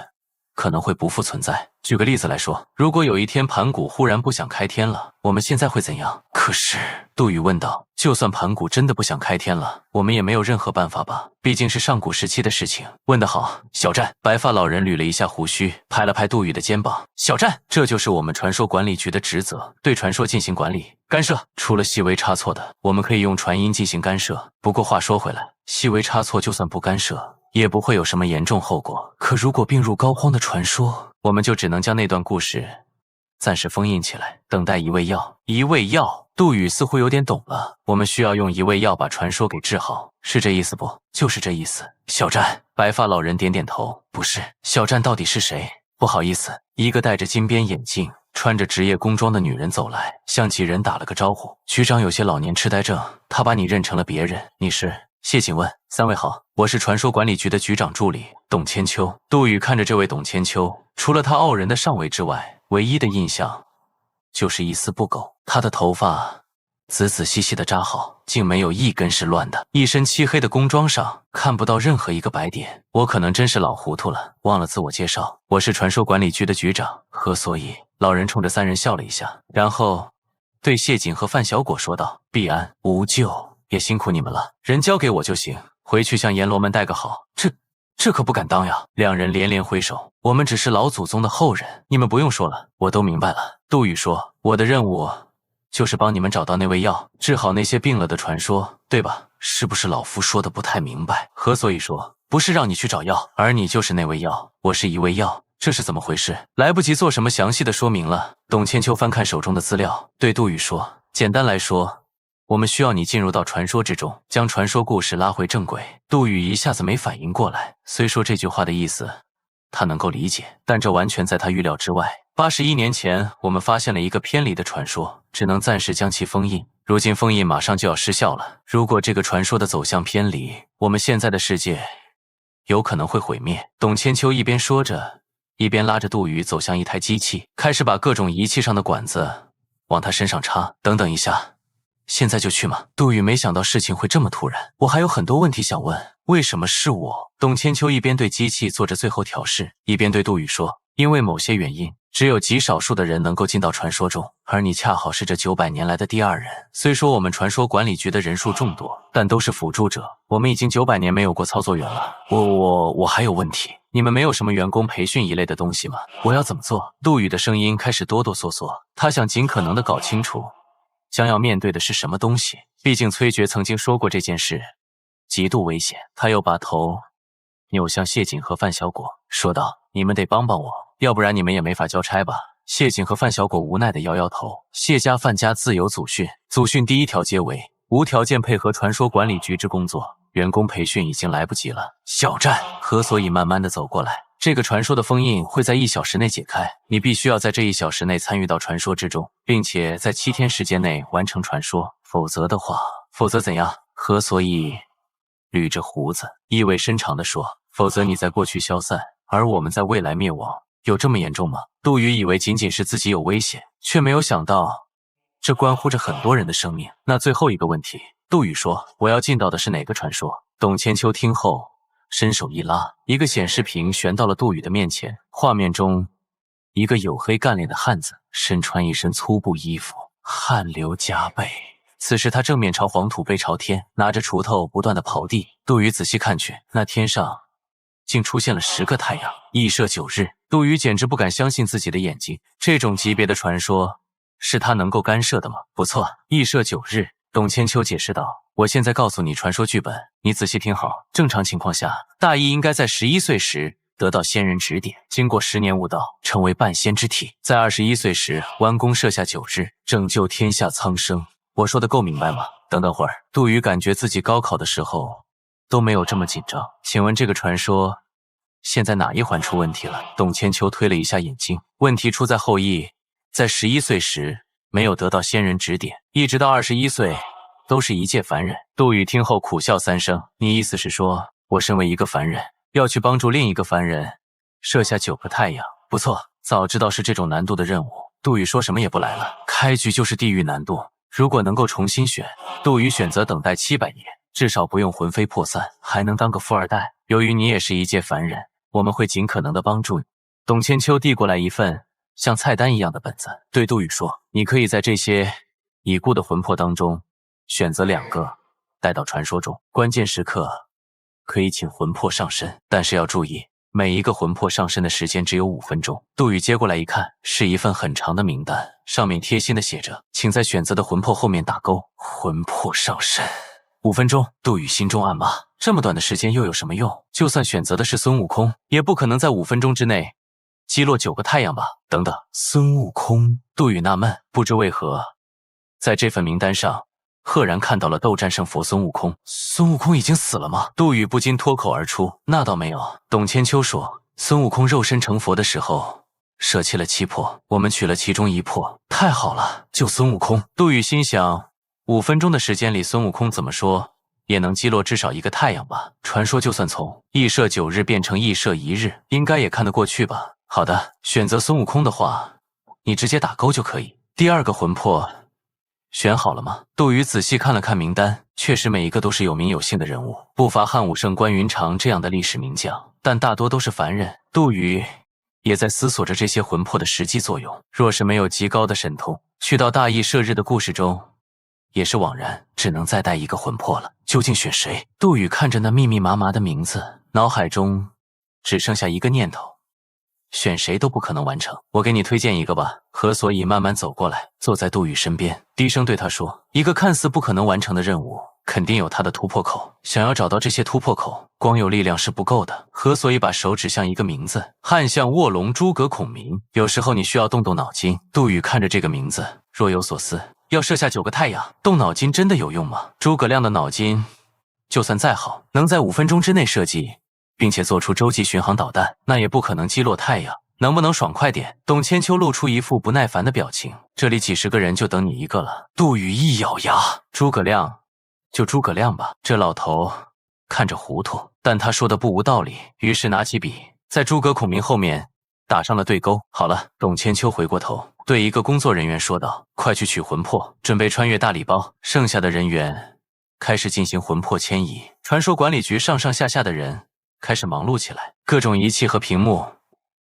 可能会不复存在。举个例子来说，如果有一天盘古忽然不想开天了，我们现在会怎样？可是，杜宇问道，就算盘古真的不想开天了，我们也没有任何办法吧？毕竟是上古时期的事情。问得好，小战。白发老人捋了一下胡须，拍了拍杜宇的肩膀。小战，这就是我们传说管理局的职责，对传说进行管理、干涉。出了细微差错的，我们可以用传音进行干涉。不过话说回来，细微差错就算不干涉，也不会有什么严重后果。可如果病入膏肓的传说，我们就只能将那段故事暂时封印起来，等待一味药。一味药？杜宇似乎有点懂了，我们需要用一味药把传说给治好，是这意思不？就是这意思。小战。白发老人点点头，不是。小战到底是谁？不好意思。一个戴着金边眼镜、穿着职业工装的女人走来，向几人打了个招呼。局长有些老年痴呆症，他把你认成了别人。你是？谢景问。三位好，我是传说管理局的局长助理董千秋。杜宇看着这位董千秋，除了他傲人的上围之外，唯一的印象就是一丝不苟。他的头发仔仔细细的扎好，竟没有一根是乱的，一身漆黑的工装上看不到任何一个白点。我可能真是老糊涂了，忘了自我介绍，我是传说管理局的局长何所以。老人冲着三人笑了一下，然后对谢景和范小果说道，必安无咎，也辛苦你们了，人交给我就行，回去向阎罗们带个好。这可不敢当呀！两人连连挥手，我们只是老祖宗的后人，你们不用说了，我都明白了。杜宇说，我的任务就是帮你们找到那味药，治好那些病了的传说，对吧？是不是老夫说的不太明白？何所以说，不是让你去找药，而你就是那味药，我是一味药，这是怎么回事？来不及做什么详细的说明了。董千秋翻看手中的资料，对杜宇说，简单来说，我们需要你进入到传说之中，将传说故事拉回正轨。杜宇一下子没反应过来，虽说这句话的意思他能够理解，但这完全在他预料之外。81年前，我们发现了一个偏离的传说，只能暂时将其封印。如今封印马上就要失效了，如果这个传说的走向偏离，我们现在的世界有可能会毁灭。董千秋一边说着，一边拉着杜宇走向一台机器，开始把各种仪器上的管子往他身上插。等等一下，现在就去吗？杜宇没想到事情会这么突然，我还有很多问题想问，为什么是我？董千秋一边对机器做着最后调试，一边对杜宇说，因为某些原因，只有极少数的人能够进到传说中，而你恰好是这900年来的第二人。虽说我们传说管理局的人数众多，但都是辅助者，我们已经900年没有过操作员了。我还有问题，你们没有什么员工培训一类的东西吗？我要怎么做？杜宇的声音开始哆哆嗦嗦，他想尽可能的搞清楚将要面对的是什么东西，毕竟崔珏曾经说过这件事极度危险。他又把头扭向谢景和范小果，说道，你们得帮帮我，要不然你们也没法交差吧。谢景和范小果无奈地摇摇头。谢家范家自有祖训，祖训第一条皆为无条件配合传说管理局之工作，员工培训已经来不及了。小战。何所以慢慢地走过来，这个传说的封印会在1小时内解开，你必须要在这1小时内参与到传说之中，并且在7天时间内完成传说，否则怎样？何所以捋着胡子意味深长地说，否则你在过去消散，而我们在未来灭亡。有这么严重吗？杜宇以为仅仅是自己有危险，却没有想到这关乎着很多人的生命。那最后一个问题，杜宇说，我要进到的是哪个传说？董千秋听后伸手一拉，一个显示屏悬到了杜宇的面前，画面中一个黝黑干练的汉子，身穿一身粗布衣服，汗流浃背。此时他正面朝黄土背朝天，拿着锄头不断的刨地。杜宇仔细看去，那天上竟出现了10个太阳，羿射9日。杜宇简直不敢相信自己的眼睛，这种级别的传说是他能够干涉的吗？不错，羿射9日。董千秋解释道，我现在告诉你传说剧本，你仔细听好。正常情况下，大羿应该在11岁时得到仙人指点，经过10年悟道，成为半仙之体，在21岁时弯弓射下9日，拯救天下苍生。我说的够明白吗？等等会儿，杜宇感觉自己高考的时候都没有这么紧张。请问这个传说现在哪一环出问题了？董千秋推了一下眼睛，问题出在后羿在11岁时没有得到仙人指点，一直到21岁都是一介凡人。杜宇听后苦笑3声，你意思是说，我身为一个凡人，要去帮助另一个凡人射下9个太阳？不错，早知道是这种难度的任务，杜宇说什么也不来了。开局就是地狱难度，如果能够重新选，杜宇选择等待700年，至少不用魂飞魄散，还能当个富二代。由于你也是一介凡人，我们会尽可能的帮助你。董千秋递过来一份像菜单一样的本子，对杜宇说，你可以在这些已故的魂魄当中选择2个带到传说中，关键时刻可以请魂魄上身，但是要注意，每一个魂魄上身的时间只有5分钟。杜宇接过来一看，是一份很长的名单，上面贴心的写着，请在选择的魂魄后面打勾，魂魄上身。5分钟，杜宇心中暗骂，这么短的时间又有什么用？就算选择的是孙悟空，也不可能在5分钟之内击落9个太阳吧？等等，孙悟空？杜宇纳闷，不知为何，在这份名单上赫然看到了斗战胜佛孙悟空。孙悟空已经死了吗？杜宇不禁脱口而出，那倒没有。董千秋说，孙悟空肉身成佛的时候舍弃了7魄，我们取了其中1魄。太好了，救孙悟空。杜宇心想，5分钟的时间里，孙悟空怎么说也能击落至少1个太阳吧？传说就算从羿射9日变成羿射1日，应该也看得过去吧？好的，选择孙悟空的话，你直接打勾就可以。第2个魂魄选好了吗？杜宇仔细看了看名单，确实每一个都是有名有姓的人物，不乏汉武圣、关云长这样的历史名将，但大多都是凡人。杜宇也在思索着这些魂魄的实际作用，若是没有极高的神通，去到大羿射日的故事中也是枉然，只能再带1个魂魄了。究竟选谁？杜宇看着那密密麻麻的名字，脑海中只剩下一个念头，选谁都不可能完成。我给你推荐一个吧。何所以慢慢走过来，坐在杜宇身边，低声对他说，一个看似不可能完成的任务，肯定有它的突破口，想要找到这些突破口，光有力量是不够的。何所以把手指向一个名字，汉相卧龙诸葛孔明。有时候你需要动动脑筋。杜宇看着这个名字，若有所思。要射下9个太阳，动脑筋真的有用吗？诸葛亮的脑筋就算再好，能在5分钟之内设计并且做出洲际巡航导弹，那也不可能击落太阳。能不能爽快点？董千秋露出一副不耐烦的表情，这里几10个人就等你一个了。杜宇一咬牙，诸葛亮就诸葛亮吧。这老头看着糊涂，但他说的不无道理，于是拿起笔在诸葛孔明后面打上了对勾。好了，董千秋回过头对一个工作人员说道，快去取魂魄，准备穿越大礼包。剩下的人员开始进行魂魄迁移，传说管理局上上下下的人开始忙碌起来，各种仪器和屏幕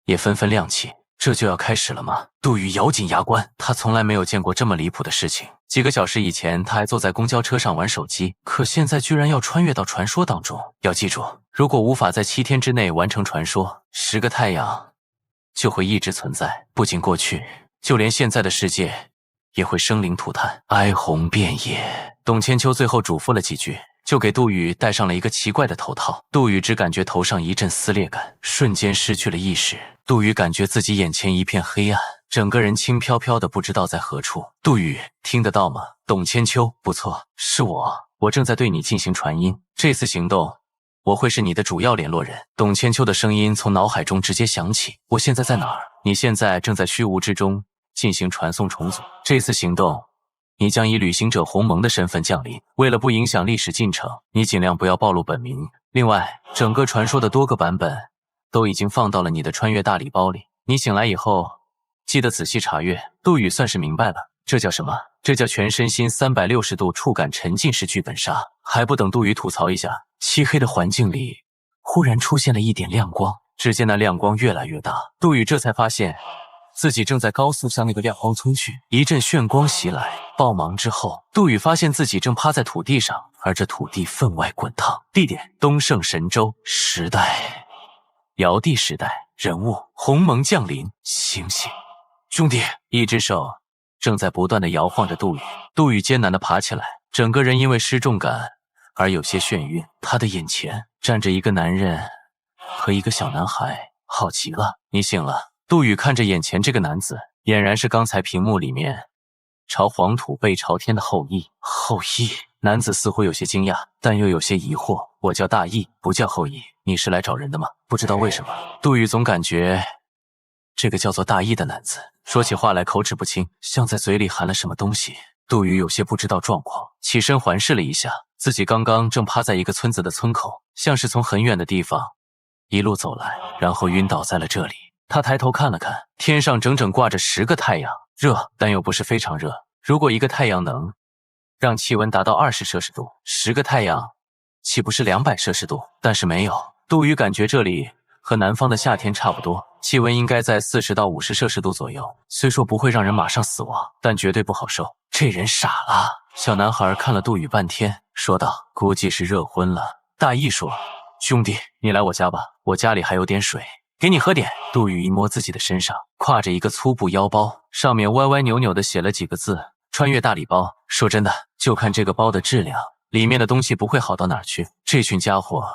也纷纷亮起。这就要开始了吗？杜宇咬紧牙关，他从来没有见过这么离谱的事情。几个小时以前，他还坐在公交车上玩手机，可现在居然要穿越到传说当中。要记住，如果无法在7天之内完成传说，10个太阳就会一直存在，不仅过去，就连现在的世界也会生灵涂炭，哀鸿遍野。董千秋最后嘱咐了几句，就给杜宇戴上了一个奇怪的头套。杜宇只感觉头上一阵撕裂感，瞬间失去了意识。杜宇感觉自己眼前一片黑暗，整个人轻飘飘的，不知道在何处。杜宇，听得到吗？董千秋，不错，是我正在对你进行传音。这次行动，我会是你的主要联络人。董千秋的声音从脑海中直接响起。我现在在哪儿？你现在正在虚无之中进行传送重组。这次行动，你将以旅行者鸿蒙的身份降临。为了不影响历史进程，你尽量不要暴露本名。另外，整个传说的多个版本都已经放到了你的穿越大礼包里。你醒来以后，记得仔细查阅。杜宇算是明白了，这叫什么？这叫全身心360度触感沉浸式剧本杀。还不等杜宇吐槽一下，漆黑的环境里忽然出现了一点亮光。只见那亮光越来越大，杜宇这才发现自己正在高速向那个亮光冲去。一阵炫光袭来，爆芒之后，杜宇发现自己正趴在土地上，而这土地分外滚烫。地点：东胜神州。时代：尧帝时代。人物：鸿蒙降临。醒醒，兄弟！一只手正在不断地摇晃着杜宇。杜宇艰难地爬起来，整个人因为失重感而有些眩晕。他的眼前站着一个男人和一个小男孩，好极了。你醒了。杜宇看着眼前这个男子，俨然是刚才屏幕里面朝黄土背朝天的后羿。后羿？男子似乎有些惊讶，但又有些疑惑。我叫大羿，不叫后羿。你是来找人的吗？不知道为什么，杜宇总感觉这个叫做大羿的男子说起话来口齿不清，像在嘴里含了什么东西。杜宇有些不知道状况，起身环视了一下，自己刚刚正趴在一个村子的村口，像是从很远的地方一路走来，然后晕倒在了这里。他抬头看了看，天上整整挂着10个太阳，热但又不是非常热。如果一个太阳能让气温达到20摄氏度，10个太阳岂不是200摄氏度？但是没有。杜宇感觉这里和南方的夏天差不多，气温应该在40到50摄氏度左右。虽说不会让人马上死亡，但绝对不好受。这人傻了。小男孩看了杜宇半天，说道：“估计是热昏了。”大羿说：“兄弟，你来我家吧，我家里还有点水，给你喝点。”杜宇一摸自己的身上，挎着一个粗布腰包，上面歪歪扭扭的写了几个字：“穿越大礼包。”说真的，就看这个包的质量，里面的东西不会好到哪儿去。这群家伙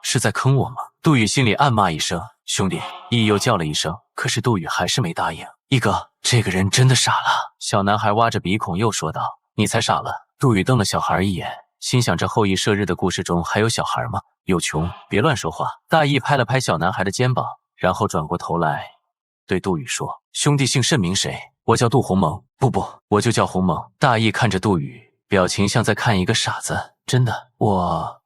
是在坑我吗？杜宇心里暗骂一声：“兄弟！”羿又叫了一声，可是杜宇还是没答应。羿哥，这个人真的傻了。小男孩挖着鼻孔又说道：“你才傻了。”杜宇瞪了小孩一眼，心想这后羿射日的故事中还有小孩吗？有穷，别乱说话。大羿拍了拍小男孩的肩膀，然后转过头来对杜宇说：“兄弟姓甚名谁？”“我叫杜鸿蒙。”“不，我就叫鸿蒙。”大羿看着杜宇，表情像在看一个傻子。“真的？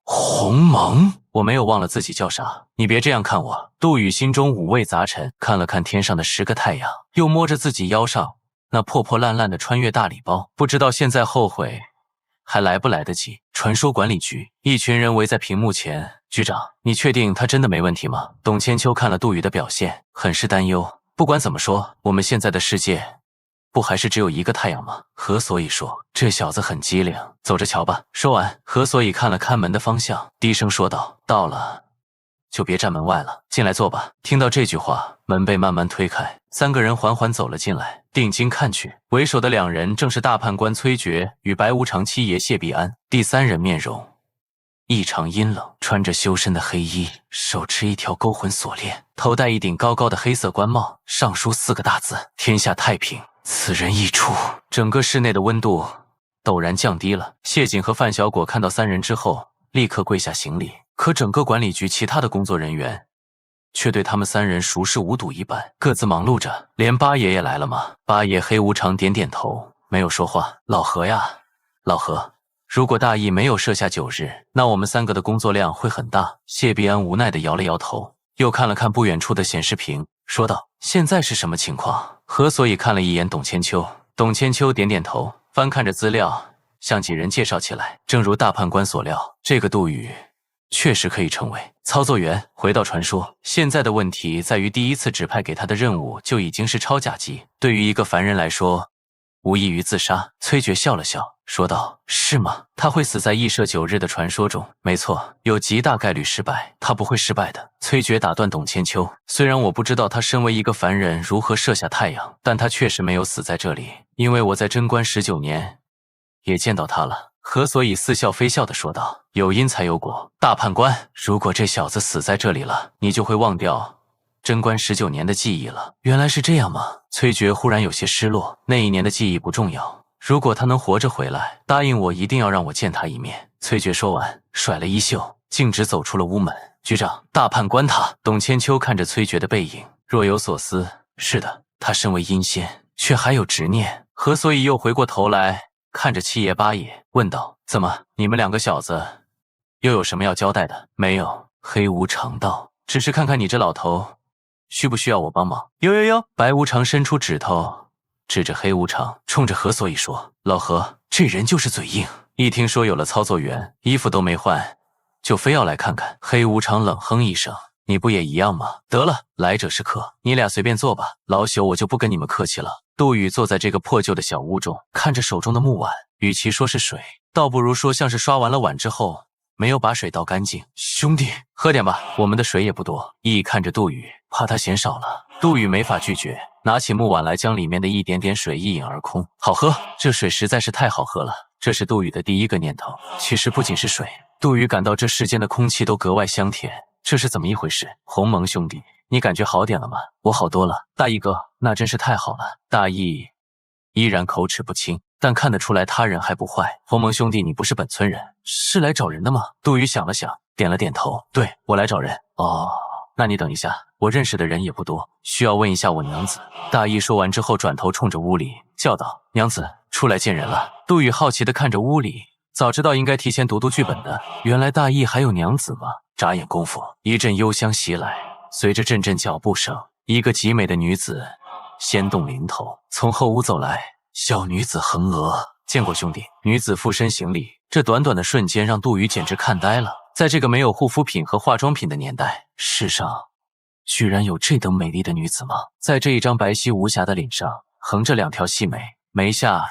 鸿蒙？我没有忘了自己叫啥，你别这样看我。”杜宇心中五味杂陈，看了看天上的10个太阳，又摸着自己腰上那破破烂烂的穿越大礼包，不知道现在后悔还来不来得及。传说管理局，一群人围在屏幕前。“局长，你确定他真的没问题吗？”董千秋看了杜宇的表现，很是担忧。“不管怎么说，我们现在的世界不还是只有一个太阳吗？”何所以说：“这小子很机灵，走着瞧吧。”说完，何所以看了看门的方向，低声说道：“到了就别站门外了，进来坐吧。”听到这句话，门被慢慢推开，3个人缓缓走了进来。定睛看去，为首的2人正是大判官崔珏与白无常七爷谢必安。第3人面容异常阴冷，穿着修身的黑衣，手持一条勾魂锁链，头戴一顶高高的黑色官帽，上书4个大字：“天下太平。”此人一出，整个室内的温度陡然降低了。谢瑾和范小果看到3人之后，立刻跪下行礼，可整个管理局其他的工作人员却对他们3人熟视无睹一般，各自忙碌着。“连八爷也来了吗？”八爷黑无常点点头，没有说话。“老何呀，老何，如果大羿没有设下9日，那我们3个的工作量会很大。”谢必安无奈地摇了摇头，又看了看不远处的显示屏，说道：“现在是什么情况？”何所以看了一眼董千秋，董千秋点点头，翻看着资料，向几人介绍起来。正如大判官所料，这个杜宇确实可以成为操作员。回到传说，现在的问题在于第一次指派给他的任务就已经是超甲级，对于一个凡人来说，无异于自杀。崔珏笑了笑，说道：“是吗？他会死在羿射9日的传说中。”“没错，有极大概率失败，他不会失败的。”崔珏打断董千秋：“虽然我不知道他身为一个凡人如何射下太阳，但他确实没有死在这里，因为我在贞观19年也见到他了。”何所以似笑非笑地说道：“有因才有果，大判官，如果这小子死在这里了，你就会忘掉贞观19年的记忆了。”“原来是这样吗？”崔珏忽然有些失落，那一年的记忆不重要，如果他能活着回来，答应我一定要让我见他一面。崔珏说完，甩了衣袖，径直走出了屋门。“局长，大判官他……”董千秋看着崔珏的背影，若有所思。“是的，他身为阴仙，却还有执念。”何所以又回过头来看着七爷八爷，问道：“怎么，你们2个小子又有什么要交代的？没有。黑无常道，只是看看你这老头，需不需要我帮忙？哟！白无常伸出指头，指着黑无常，冲着何所以说：“老何，这人就是嘴硬。一听说有了操作员，衣服都没换，就非要来看看。”黑无常冷哼一声：“你不也一样吗？得了，来者是客，你俩随便坐吧。老朽我就不跟你们客气了。”杜宇坐在这个破旧的小屋中，看着手中的木碗，与其说是水，倒不如说像是刷完了碗之后没有把水倒干净。兄弟，喝点吧，我们的水也不多。一看着杜宇，怕他嫌少了。杜宇没法拒绝，拿起木碗来，将里面的一点点水一饮而空。好喝，这水实在是太好喝了。这是杜宇的第一个念头。其实不仅是水，杜宇感到这世间的空气都格外香甜。这是怎么一回事？鸿蒙兄弟，你感觉好点了吗？我好多了。大义哥，那真是太好了。大义依然口齿不清，但看得出来他人还不坏。鸿蒙兄弟，你不是本村人，是来找人的吗？杜宇想了想，点了点头。对，我来找人。哦，那你等一下，我认识的人也不多，需要问一下我娘子。大义说完之后，转头冲着屋里叫道：“娘子，出来见人了。”杜宇好奇地看着屋里，早知道应该提前读剧本的，原来大义还有娘子吗？眨眼功夫，一阵幽香袭来，随着阵阵脚步声，一个极美的女子仙动临头，从后屋走来。小女子横额，见过兄弟。女子俯身行礼，这短短的瞬间让杜宇简直看呆了。在这个没有护肤品和化妆品的年代，世上居然有这等美丽的女子吗？在这一张白皙无瑕的脸上，横着两条细眉，眉下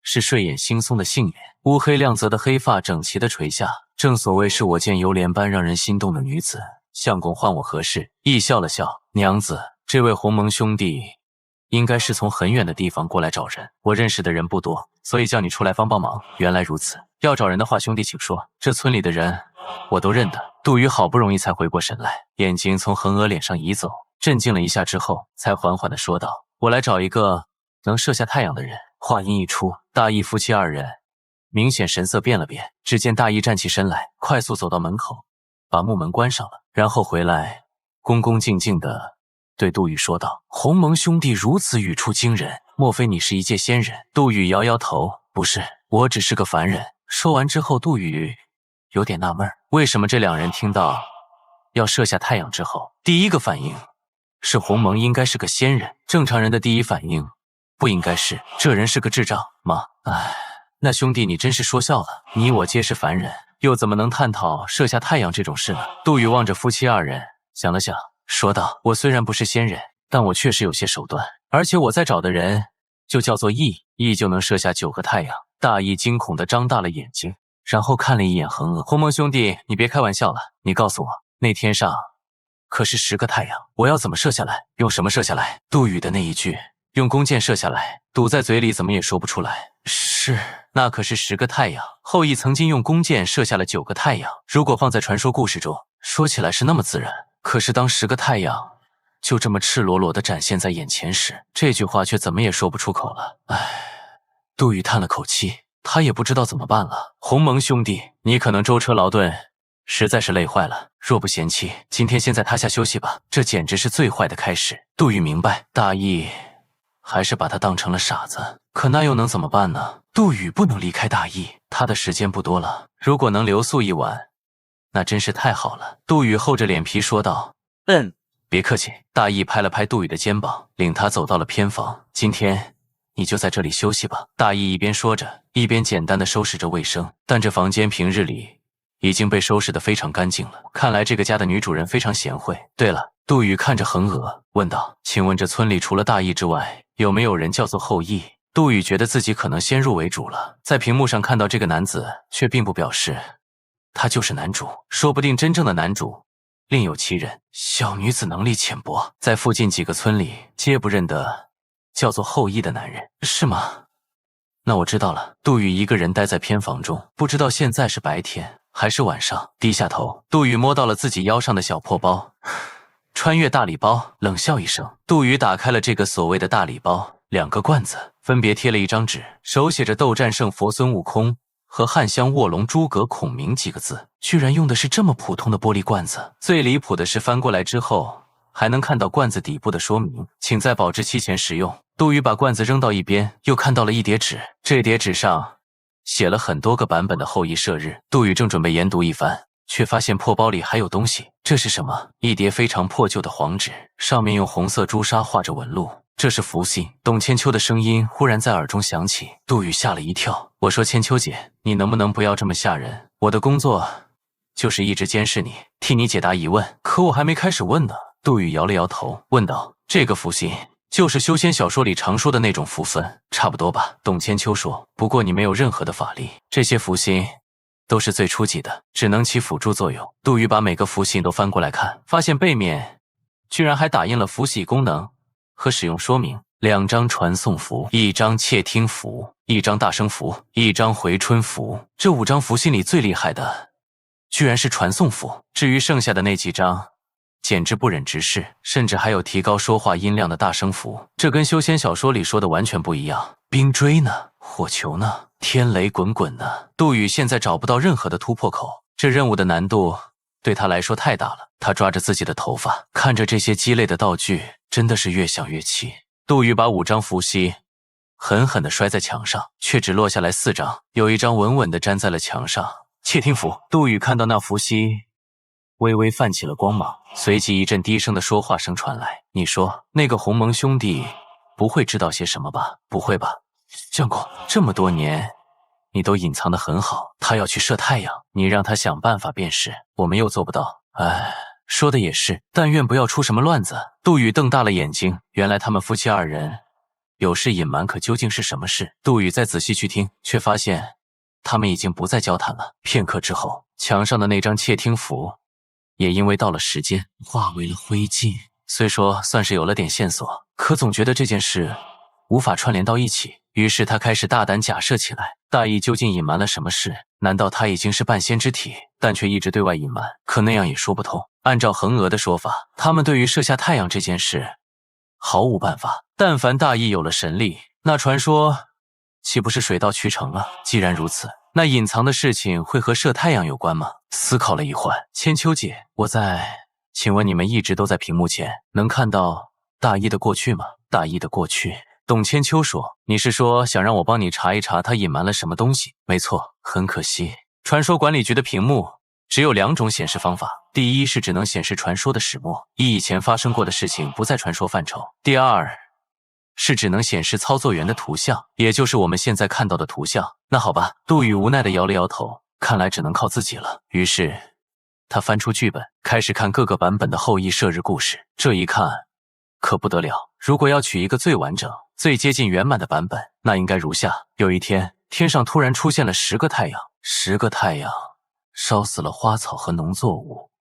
是睡眼惺忪的杏眼，乌黑亮泽的黑发整齐地垂下。正所谓是我见犹怜般让人心动的女子，相公唤我何事？亦笑了笑，娘子，这位鸿蒙兄弟应该是从很远的地方过来找人，我认识的人不多，所以叫你出来帮忙。原来如此，要找人的话，兄弟请说，这村里的人我都认得。杜宇好不容易才回过神来，眼睛从横额脸上移走，镇静了一下之后，才缓缓地说道：“我来找一个能射下太阳的人。”话音一出，大义夫妻二人明显神色变了变。只见大义站起身来，快速走到门口，把木门关上了，然后回来，恭恭敬敬地对杜宇说道：“鸿蒙兄弟如此语出惊人，莫非你是一介仙人？”杜宇摇摇头：“不是，我只是个凡人。”说完之后，杜宇有点纳闷，为什么这两人听到要射下太阳之后，第一个反应是鸿蒙应该是个仙人，正常人的第一反应不应该是这人是个智障吗？唉，那兄弟你真是说笑了，你我皆是凡人，又怎么能探讨射下太阳这种事呢？杜宇望着夫妻二人，想了想，说道：“我虽然不是仙人，但我确实有些手段，而且我在找的人就叫做羿，羿就能射下9个太阳。”大义惊恐地张大了眼睛，然后看了一眼横额。鸿蒙兄弟，你别开玩笑了，你告诉我，那天上可是10个太阳，我要怎么射下来？用什么射下来？杜宇的那一句用弓箭射下来，堵在嘴里怎么也说不出来。是，那可是10个太阳。后羿曾经用弓箭射下了9个太阳，如果放在传说故事中，说起来是那么自然。可是当10个太阳就这么赤裸裸地展现在眼前时，这句话却怎么也说不出口了。唉，杜宇叹了口气，他也不知道怎么办了。鸿蒙兄弟，你可能舟车劳顿，实在是累坏了，若不嫌弃，今天先在他下休息吧。这简直是最坏的开始。杜宇明白，大义还是把他当成了傻子，可那又能怎么办呢？杜宇不能离开大义，他的时间不多了，如果能留宿一晚，那真是太好了。杜宇厚着脸皮说道：“别客气。”大义拍了拍杜宇的肩膀，领他走到了偏房。今天你就在这里休息吧。大义一边说着，一边简单的收拾着卫生，但这房间平日里已经被收拾得非常干净了，看来这个家的女主人非常贤惠。对了，杜宇看着横额问道：“请问这村里除了大义之外，有没有人叫做后羿？”杜宇觉得自己可能先入为主了，在屏幕上看到这个男子，却并不表示他就是男主，说不定真正的男主另有其人。小女子能力浅薄，在附近几个村里皆不认得叫做后羿的男人，是吗？那我知道了。杜宇一个人待在偏房中，不知道现在是白天还是晚上。低下头，杜宇摸到了自己腰上的小破包，穿越大礼包，冷笑一声。杜宇打开了这个所谓的大礼包，2个罐子分别贴了一张纸，手写着斗战胜佛孙悟空和汉香卧龙诸葛孔明几个字，居然用的是这么普通的玻璃罐子。最离谱的是翻过来之后还能看到罐子底部的说明，请在保质期前食用。杜宇把罐子扔到一边，又看到了一叠纸，这叠纸上写了很多个版本的后羿射日。杜宇正准备研读一番，却发现破包里还有东西。这是什么？一叠非常破旧的黄纸，上面用红色朱砂画着纹路。这是符信。董千秋的声音忽然在耳中响起，杜宇吓了一跳。我说千秋姐，你能不能不要这么吓人？我的工作就是一直监视你，替你解答疑问。可我还没开始问呢。杜宇摇了摇头，问道：这个符信就是修仙小说里常说的那种符分，差不多吧？董千秋说。不过你没有任何的法力，这些符信都是最初级的，只能起辅助作用。杜宇把每个符信都翻过来看，发现背面居然还打印了符喜功能和使用说明，2张传送符，1张窃听符，1张大声符，1张回春符。这5张符信里最厉害的居然是传送符，至于剩下的那几张简直不忍直视，甚至还有提高说话音量的大声符。这跟修仙小说里说的完全不一样。冰锥呢？火球呢？天雷滚滚呢？杜宇现在找不到任何的突破口，这任务的难度对他来说太大了。他抓着自己的头发，看着这些鸡肋的道具，真的是越想越气。杜宇把5张符息狠狠地摔在墙上，却只落下来4张，有1张稳稳地粘在了墙上。窃听符。杜宇看到那符息微微泛起了光芒，随即一阵低声的说话声传来：你说那个鸿蒙兄弟不会知道些什么吧？不会吧？相公，这么多年你都隐藏得很好，他要去射太阳，你让他想办法便是，我们又做不到。唉，说的也是，但愿不要出什么乱子。杜宇瞪大了眼睛，原来他们夫妻2人有事隐瞒，可究竟是什么事？杜宇再仔细去听，却发现他们已经不再交谈了。片刻之后，墙上的那张窃听符也因为到了时间化为了灰烬。虽说算是有了点线索，可总觉得这件事无法串联到一起。于是他开始大胆假设起来，大义究竟隐瞒了什么事？难道他已经是半仙之体，但却一直对外隐瞒？可那样也说不通。按照恒娥的说法，他们对于射下太阳这件事毫无办法。但凡大义有了神力，那传说岂不是水到渠成了？既然如此，那隐藏的事情会和射太阳有关吗？思考了一会，千秋姐，请问你们一直都在屏幕前，能看到大义的过去吗？大义的过去。董千秋说：你是说想让我帮你查一查他隐瞒了什么东西？没错，很可惜，传说管理局的屏幕只有2种显示方法，第一是只能显示传说的始末，以前发生过的事情不在传说范畴；第二是只能显示操作员的图像，也就是我们现在看到的图像。那好吧，杜宇无奈地摇了摇头，看来只能靠自己了。于是他翻出剧本，开始看各个版本的后羿射日故事。这一看可不得了，如果要取一个最完整、最接近圆满的版本，那应该如下：有一天，天上突然出现了10个太阳，10个太阳烧死了花草和农作物，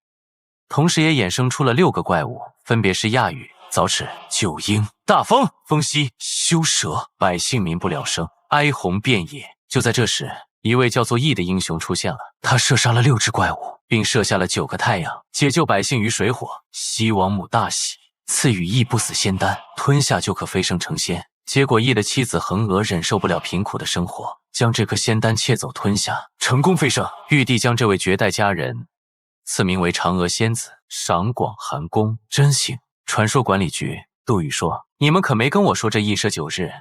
同时也衍生出了6个怪物，分别是亚羽、早齿、九婴、大风、风息、修蛇。百姓民不聊生，哀鸿遍野。就在这时，一位叫做羿的英雄出现了，他射杀了6只怪物，并射下了9个太阳，解救百姓于水火。西王母大喜，赐予羿不死仙丹，吞下就可飞升成仙。结果羿的妻子恒娥忍受不了贫苦的生活，将这颗仙丹窃走吞下，成功飞升。玉帝将这位绝代佳人赐名为嫦娥仙子，赏广寒宫。真行！传说管理局，杜宇说：你们可没跟我说这羿射9日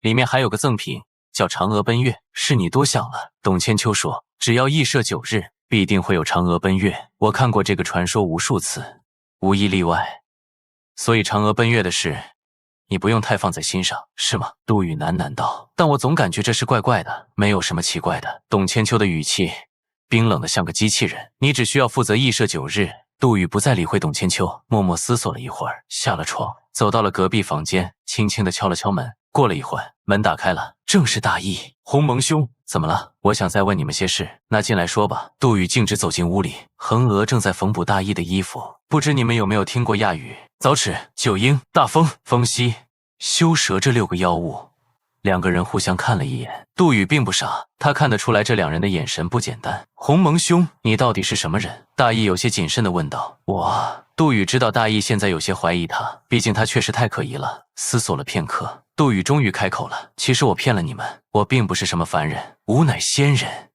里面还有个赠品叫嫦娥奔月，是你多想了。董千秋说：只要羿射9日，必定会有嫦娥奔月。我看过这个传说无数次，无一例外。所以嫦娥奔月的事，你不用太放在心上，是吗？杜宇喃喃道。但我总感觉这事怪怪的。没有什么奇怪的。董千秋的语气冰冷的像个机器人。你只需要负责羿射9日。杜宇不再理会董千秋，默默思索了一会儿，下了床，走到了隔壁房间，轻轻地敲了敲门。过了一会儿，门打开了，正是大义。鸿蒙兄，怎么了？我想再问你们些事。那进来说吧。杜宇径直走进屋里，恒娥正在缝补大义的衣服。不知你们有没有听过亚羽、早齿、九婴、大风、风息、修蛇这6个妖物？2个人互相看了一眼。杜宇并不傻，他看得出来这2人的眼神不简单。鸿蒙兄，你到底是什么人？大义有些谨慎地问道。杜宇知道大义现在有些怀疑他，毕竟他确实太可疑了。思索了片刻，杜宇终于开口了：其实我骗了你们，我并不是什么凡人，吾乃仙人。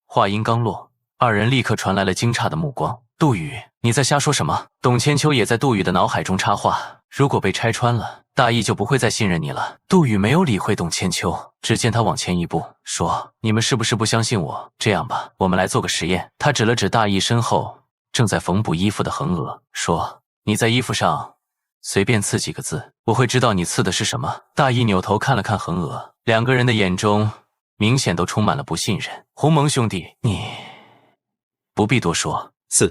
话音刚落，2人立刻传来了惊诧的目光。杜宇，你在瞎说什么？董千秋也在杜宇的脑海中插话：如果被拆穿了，大义就不会再信任你了。杜宇没有理会董千秋，只见他往前一步，说：“你们是不是不相信我？这样吧，我们来做个实验。”他指了指大义身后正在缝补衣服的恒娥，说：“你在衣服上随便刺几个字，我会知道你刺的是什么。”大义扭头看了看恒娥，两个人的眼中明显都充满了不信任。鸿蒙兄弟，你不必多说。刺。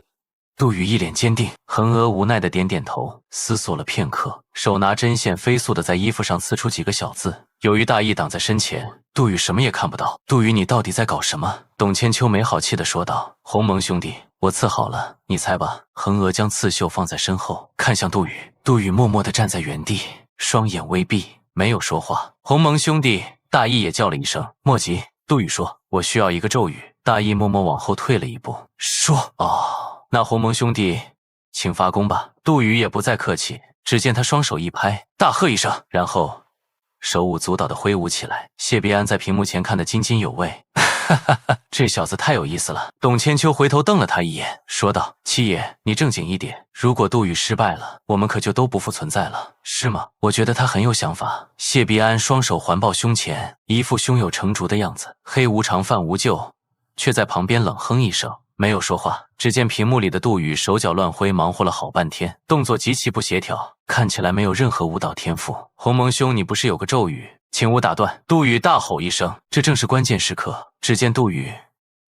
杜宇一脸坚定，恒娥无奈的点点头，思索了片刻，手拿针线飞速的在衣服上刺出几个小字。由于大义挡在身前，杜宇什么也看不到。杜宇，你到底在搞什么？董千秋没好气的说道。鸿蒙兄弟，我刺好了，你猜吧。恒娥将刺绣放在身后，看向杜宇。杜宇默默的站在原地，双眼微闭，没有说话。鸿蒙兄弟，大义也叫了一声。莫急，杜宇说，我需要一个咒语。大义默默往后退了一步，说：“哦，那鸿蒙兄弟，请发功吧。”杜宇也不再客气，只见他双手一拍，大喝一声，然后手舞足蹈地挥舞起来。谢必安在屏幕前看得津津有味，哈哈哈，这小子太有意思了。董千秋回头瞪了他一眼，说道：“七爷，你正经一点，如果杜宇失败了，我们可就都不复存在了，是吗？”我觉得他很有想法。谢必安双手环抱胸前，一副胸有成竹的样子。黑无常范无咎却在旁边冷哼一声，没有说话。只见屏幕里的杜宇手脚乱挥，忙活了好半天，动作极其不协调，看起来没有任何舞蹈天赋。鸿蒙兄，你不是有个咒语？请勿打断！杜宇大吼一声，这正是关键时刻。只见杜宇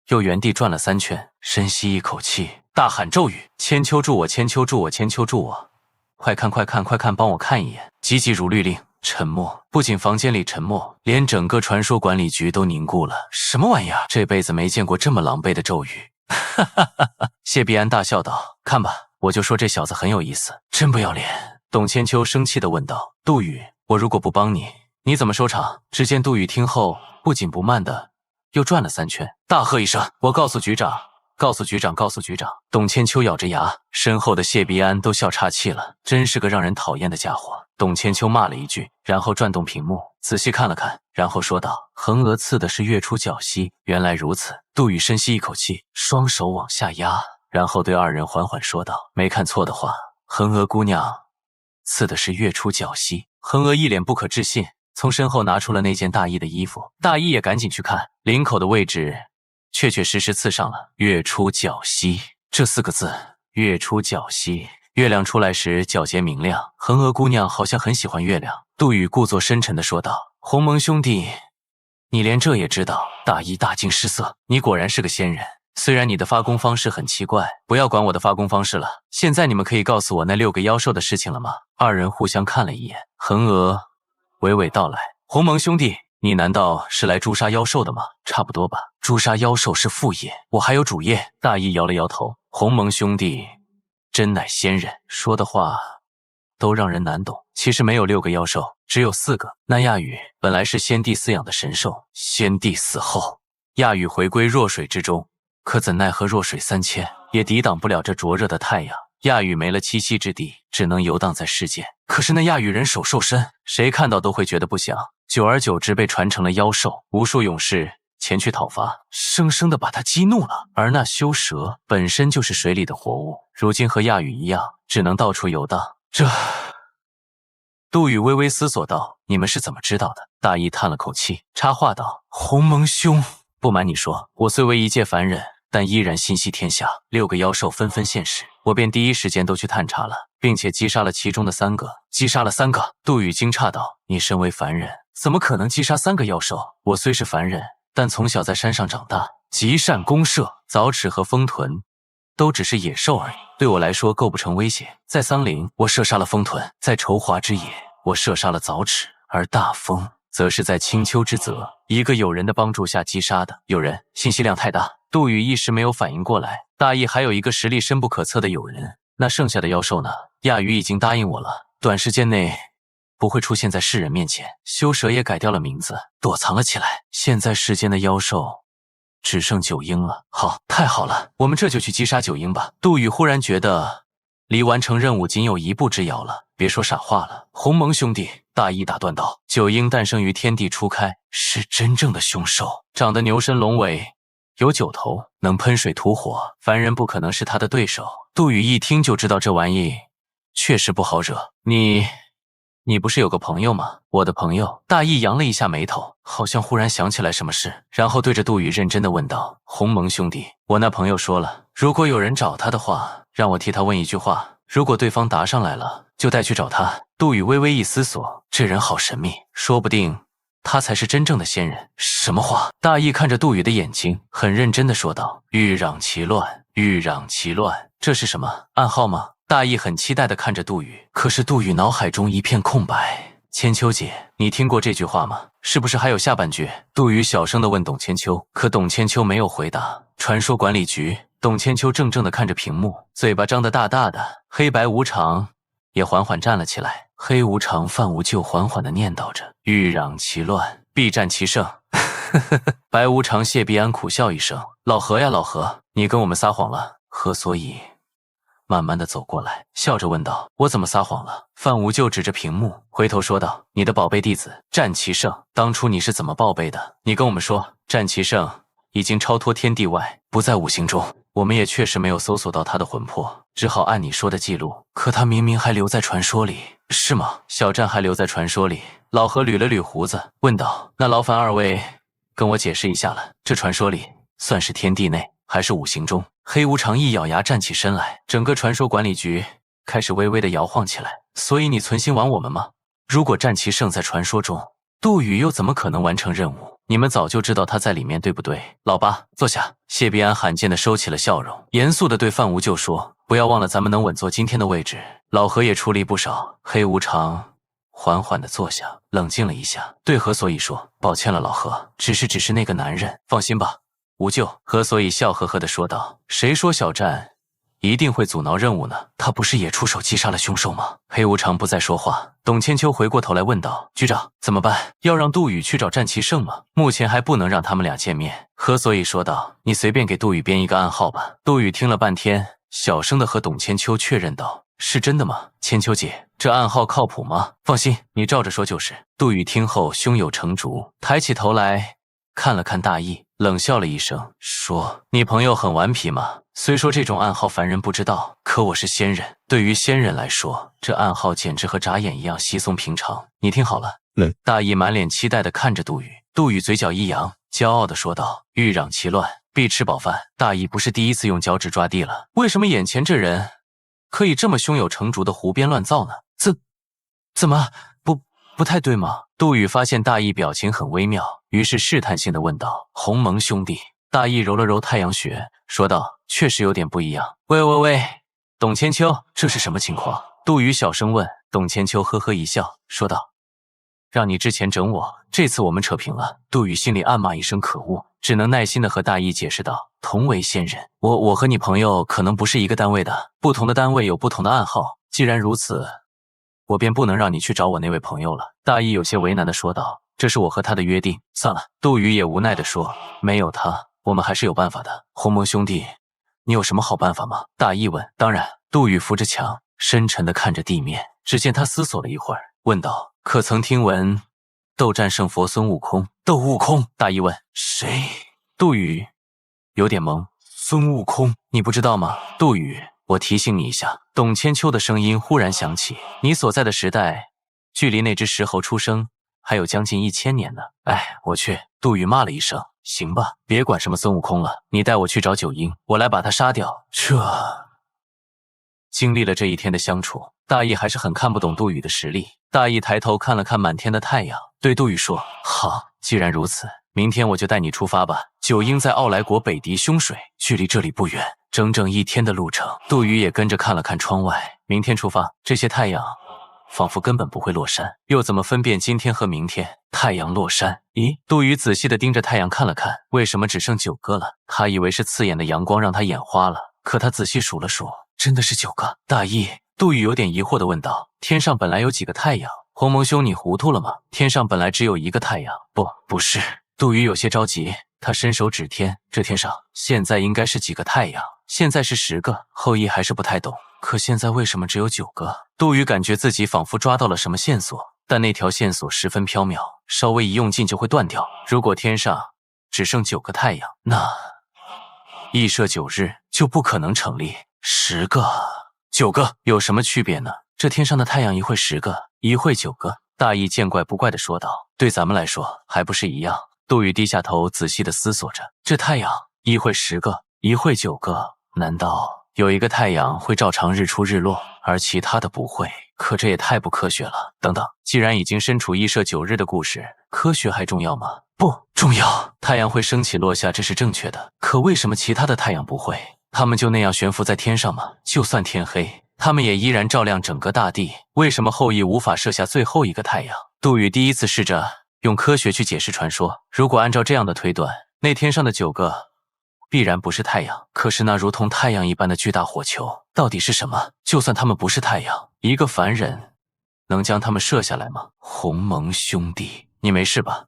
又原地转了3圈，深吸一口气，大喊咒语：“千秋助我，千秋助我，千秋助我！快看快看快看，帮我看一眼！”急急如律令。沉默，不仅房间里沉默，连整个传说管理局都凝固了。什么玩意儿？这辈子没见过这么狼狈的咒语。哈哈哈哈！谢必安大笑道：“看吧，我就说这小子很有意思，真不要脸。”董千秋生气地问道：“杜宇，我如果不帮你，你怎么收场？”只见杜宇听后不紧不慢地又转了3圈，大喝一声：“我告诉局长！告诉局长！告诉局长！”董千秋咬着牙，身后的谢必安都笑岔气了，真是个让人讨厌的家伙。董千秋骂了一句，然后转动屏幕，仔细看了看，然后说道：“恒娥刺的是月初绞息，原来如此。”杜宇深吸一口气，双手往下压，然后对二人缓缓说道：“没看错的话，恒娥姑娘刺的是月初绞息。”恒娥一脸不可置信，从身后拿出了那件大衣的衣服，大衣也赶紧去看，领口的位置确确实实刺上了“月初绞息”这4个字。月初绞息，月亮出来时皎洁明亮，恒娥姑娘好像很喜欢月亮。杜宇故作深沉地说道：“鸿蒙兄弟，你连这也知道？”大衣大惊失色，你果然是个仙人。虽然你的发功方式很奇怪，不要管我的发功方式了。现在你们可以告诉我那6个妖兽的事情了吗？二人互相看了一眼，恒娥娓娓道来：“鸿蒙兄弟，你难道是来诛杀妖兽的吗？”“差不多吧，诛杀妖兽是副业，我还有主业。”大义摇了摇头：“鸿蒙兄弟真乃仙人，说的话都让人难懂。其实没有6个妖兽，只有4个。那亚羽本来是先帝饲养的神兽，先帝死后，亚羽回归弱水之中，可怎奈何弱水3000，也抵挡不了这灼热的太阳。亚羽没了栖息之地，只能游荡在世间。可是那亚羽人手兽身，谁看到都会觉得不祥。久而久之被传成了妖兽，无数勇士前去讨伐，生生的把他激怒了。而那修蛇本身就是水里的活物，如今和亚羽一样，只能到处游荡。杜宇微微思索道：“你们是怎么知道的？”大义叹了口气，插话道：“鸿蒙兄，不瞒你说，我虽为一介凡人，但依然心系天下。6个妖兽纷纷现世，我便第一时间都去探查了，并且击杀了其中的3个。”击杀了3个？杜宇惊诧道：“你身为凡人，怎么可能击杀3个妖兽？我虽是凡人，但从小在山上长大，极善弓射，枣齿和风豚都只是野兽而已，对我来说构不成威胁。在桑林，我射杀了风豚；在筹华之野，我射杀了枣齿；而大风则是在青丘之泽一个友人的帮助下击杀的。友人，信息量太大。”杜宇一时没有反应过来，大义还有一个实力深不可测的友人，那剩下的妖兽呢？亚羽已经答应我了，短时间内不会出现在世人面前。修蛇也改掉了名字，躲藏了起来。现在世间的妖兽只剩九婴了。好，太好了，我们这就去击杀九婴吧。杜宇忽然觉得离完成任务仅有1步之遥了。别说傻话了，鸿蒙兄弟，大义打断道：“九婴诞生于天地初开，是真正的凶兽，长得牛身龙尾，有9头，能喷水吐火，凡人不可能是他的对手。”杜宇一听就知道这玩意确实不好惹。你不是有个朋友吗？我的朋友。大义扬了一下眉头，好像忽然想起来什么事，然后对着杜宇认真的问道：鸿蒙兄弟，我那朋友说了，如果有人找他的话，让我替他问一句话，如果对方答上来了，就带去找他。杜宇微微一思索，这人好神秘，说不定他才是真正的仙人。什么话？大义看着杜宇的眼睛，很认真的说道：欲攘其乱，欲攘其乱，这是什么暗号吗？大义很期待地看着杜宇，可是杜宇脑海中一片空白。千秋姐，你听过这句话吗？是不是还有下半句？杜宇小声地问董千秋，可董千秋没有回答。传说管理局，董千秋怔怔地看着屏幕，嘴巴张得大大的。黑白无常也缓缓站了起来。黑无常、范无咎缓缓地念叨着：欲攘其乱，必占其胜。白无常、谢必安苦笑一声：老何呀老何，你跟我们撒谎了。何所以慢慢的走过来，笑着问道：我怎么撒谎了？范无咎指着屏幕，回头说道：你的宝贝弟子战其胜，当初你是怎么报备的？你跟我们说，战其胜已经超脱天地外，不在五行中。我们也确实没有搜索到他的魂魄，只好按你说的记录。可他明明还留在传说里，是吗？小战还留在传说里。老何捋了捋胡子，问道：那劳烦二位跟我解释一下了，这传说里算是天地内还是五行中？黑无常一咬牙站起身来，整个传说管理局开始微微的摇晃起来。所以你存心玩我们吗？如果战其胜在传说中，杜宇又怎么可能完成任务？你们早就知道他在里面，对不对？老八，坐下。谢必安罕见的收起了笑容，严肃的对范无咎说：不要忘了咱们能稳坐今天的位置。老何也出力不少。黑无常缓缓地坐下，冷静了一下，对何所以说：抱歉了老何，只是那个男人。放心吧，无咎。何所以笑呵呵地说道：谁说小战一定会阻挠任务呢？他不是也出手击杀了凶手吗？黑无常不再说话。董千秋回过头来问道：局长，怎么办？要让杜宇去找战其胜吗？目前还不能让他们俩见面。何所以说道：你随便给杜宇编一个暗号吧。杜宇听了半天，小声的和董千秋确认道：是真的吗？千秋姐，这暗号靠谱吗？放心，你照着说就是。杜宇听后胸有成竹，抬起头来看了看大义，冷笑了一声，说：你朋友很顽皮吗？虽说这种暗号凡人不知道，可我是仙人，对于仙人来说，这暗号简直和眨眼一样稀松平常。你听好了。大义满脸期待地看着杜宇，杜宇嘴角一扬，骄傲地说道：欲攘其乱，必吃饱饭。大义不是第一次用脚趾抓地了，为什么眼前这人可以这么胸有成竹的胡编乱造呢？怎么不太对吗？杜宇发现大义表情很微妙，于是试探性地问道：鸿蒙兄弟。大义揉了揉太阳穴，说道：确实有点不一样。喂，董千秋，这是什么情况？杜宇小声问。董千秋呵呵一笑，说道：让你之前整我，这次我们扯平了。杜宇心里暗骂一声可恶，只能耐心地和大义解释道：同为仙人，我和你朋友可能不是一个单位的，不同的单位有不同的暗号。既然如此，我便不能让你去找我那位朋友了。大义有些为难地说道：这是我和他的约定。算了。杜宇也无奈地说：没有他，我们还是有办法的。鸿蒙兄弟，你有什么好办法吗？大义问。当然。杜宇扶着墙，深沉地看着地面。只见他思索了一会儿，问道：可曾听闻斗战胜佛孙悟空？斗悟空？大义问。谁？杜宇有点懵。孙悟空，你不知道吗？杜宇，我提醒你一下。董千秋的声音忽然响起，你所在的时代距离那只石猴出生还有将近1000年呢。哎，我去。杜宇骂了一声。行吧，别管什么孙悟空了，你带我去找九婴，我来把他杀掉。经历了这一天的相处，大义还是很看不懂杜宇的实力。大义抬头看了看满天的太阳，对杜宇说：好，既然如此，明天我就带你出发吧。九婴在奥莱国北敌凶水，距离这里不远，整整1天的路程。杜宇也跟着看了看窗外，明天出发，这些太阳仿佛根本不会落山，又怎么分辨今天和明天？太阳落山？咦？杜宇仔细地盯着太阳看了看，为什么只剩9个了？他以为是刺眼的阳光让他眼花了，可他仔细数了数，真的是9个。大义，杜宇有点疑惑地问道：天上本来有几个太阳？鸿蒙兄，你糊涂了吗？天上本来只有1个太阳。不是。杜宇有些着急，他伸手指天，这天上现在应该是几个太阳？现在是10个。后羿还是不太懂，可现在为什么只有9个？杜宇感觉自己仿佛抓到了什么线索，但那条线索十分缥缈，稍微一用劲就会断掉。如果天上只剩9个太阳，那羿射9日就不可能成立。10个、9个有什么区别呢？这天上的太阳一会10个，一会9个。大义见怪不怪地说道：“对咱们来说，还不是一样？”杜宇低下头，仔细地思索着，这太阳一会10个，一会9个，难道有一个太阳会照常日出日落，而其他的不会？可这也太不科学了。等等，既然已经身处羿射9日的故事，科学还重要吗？不重要。太阳会升起落下，这是正确的。可为什么其他的太阳不会？它们就那样悬浮在天上吗？就算天黑，它们也依然照亮整个大地。为什么后羿无法射下最后一个太阳？杜宇第一次试着用科学去解释传说。如果按照这样的推断，那天上的9个必然不是太阳。可是那如同太阳一般的巨大火球到底是什么？就算它们不是太阳，一个凡人能将它们射下来吗？鸿蒙兄弟，你没事吧？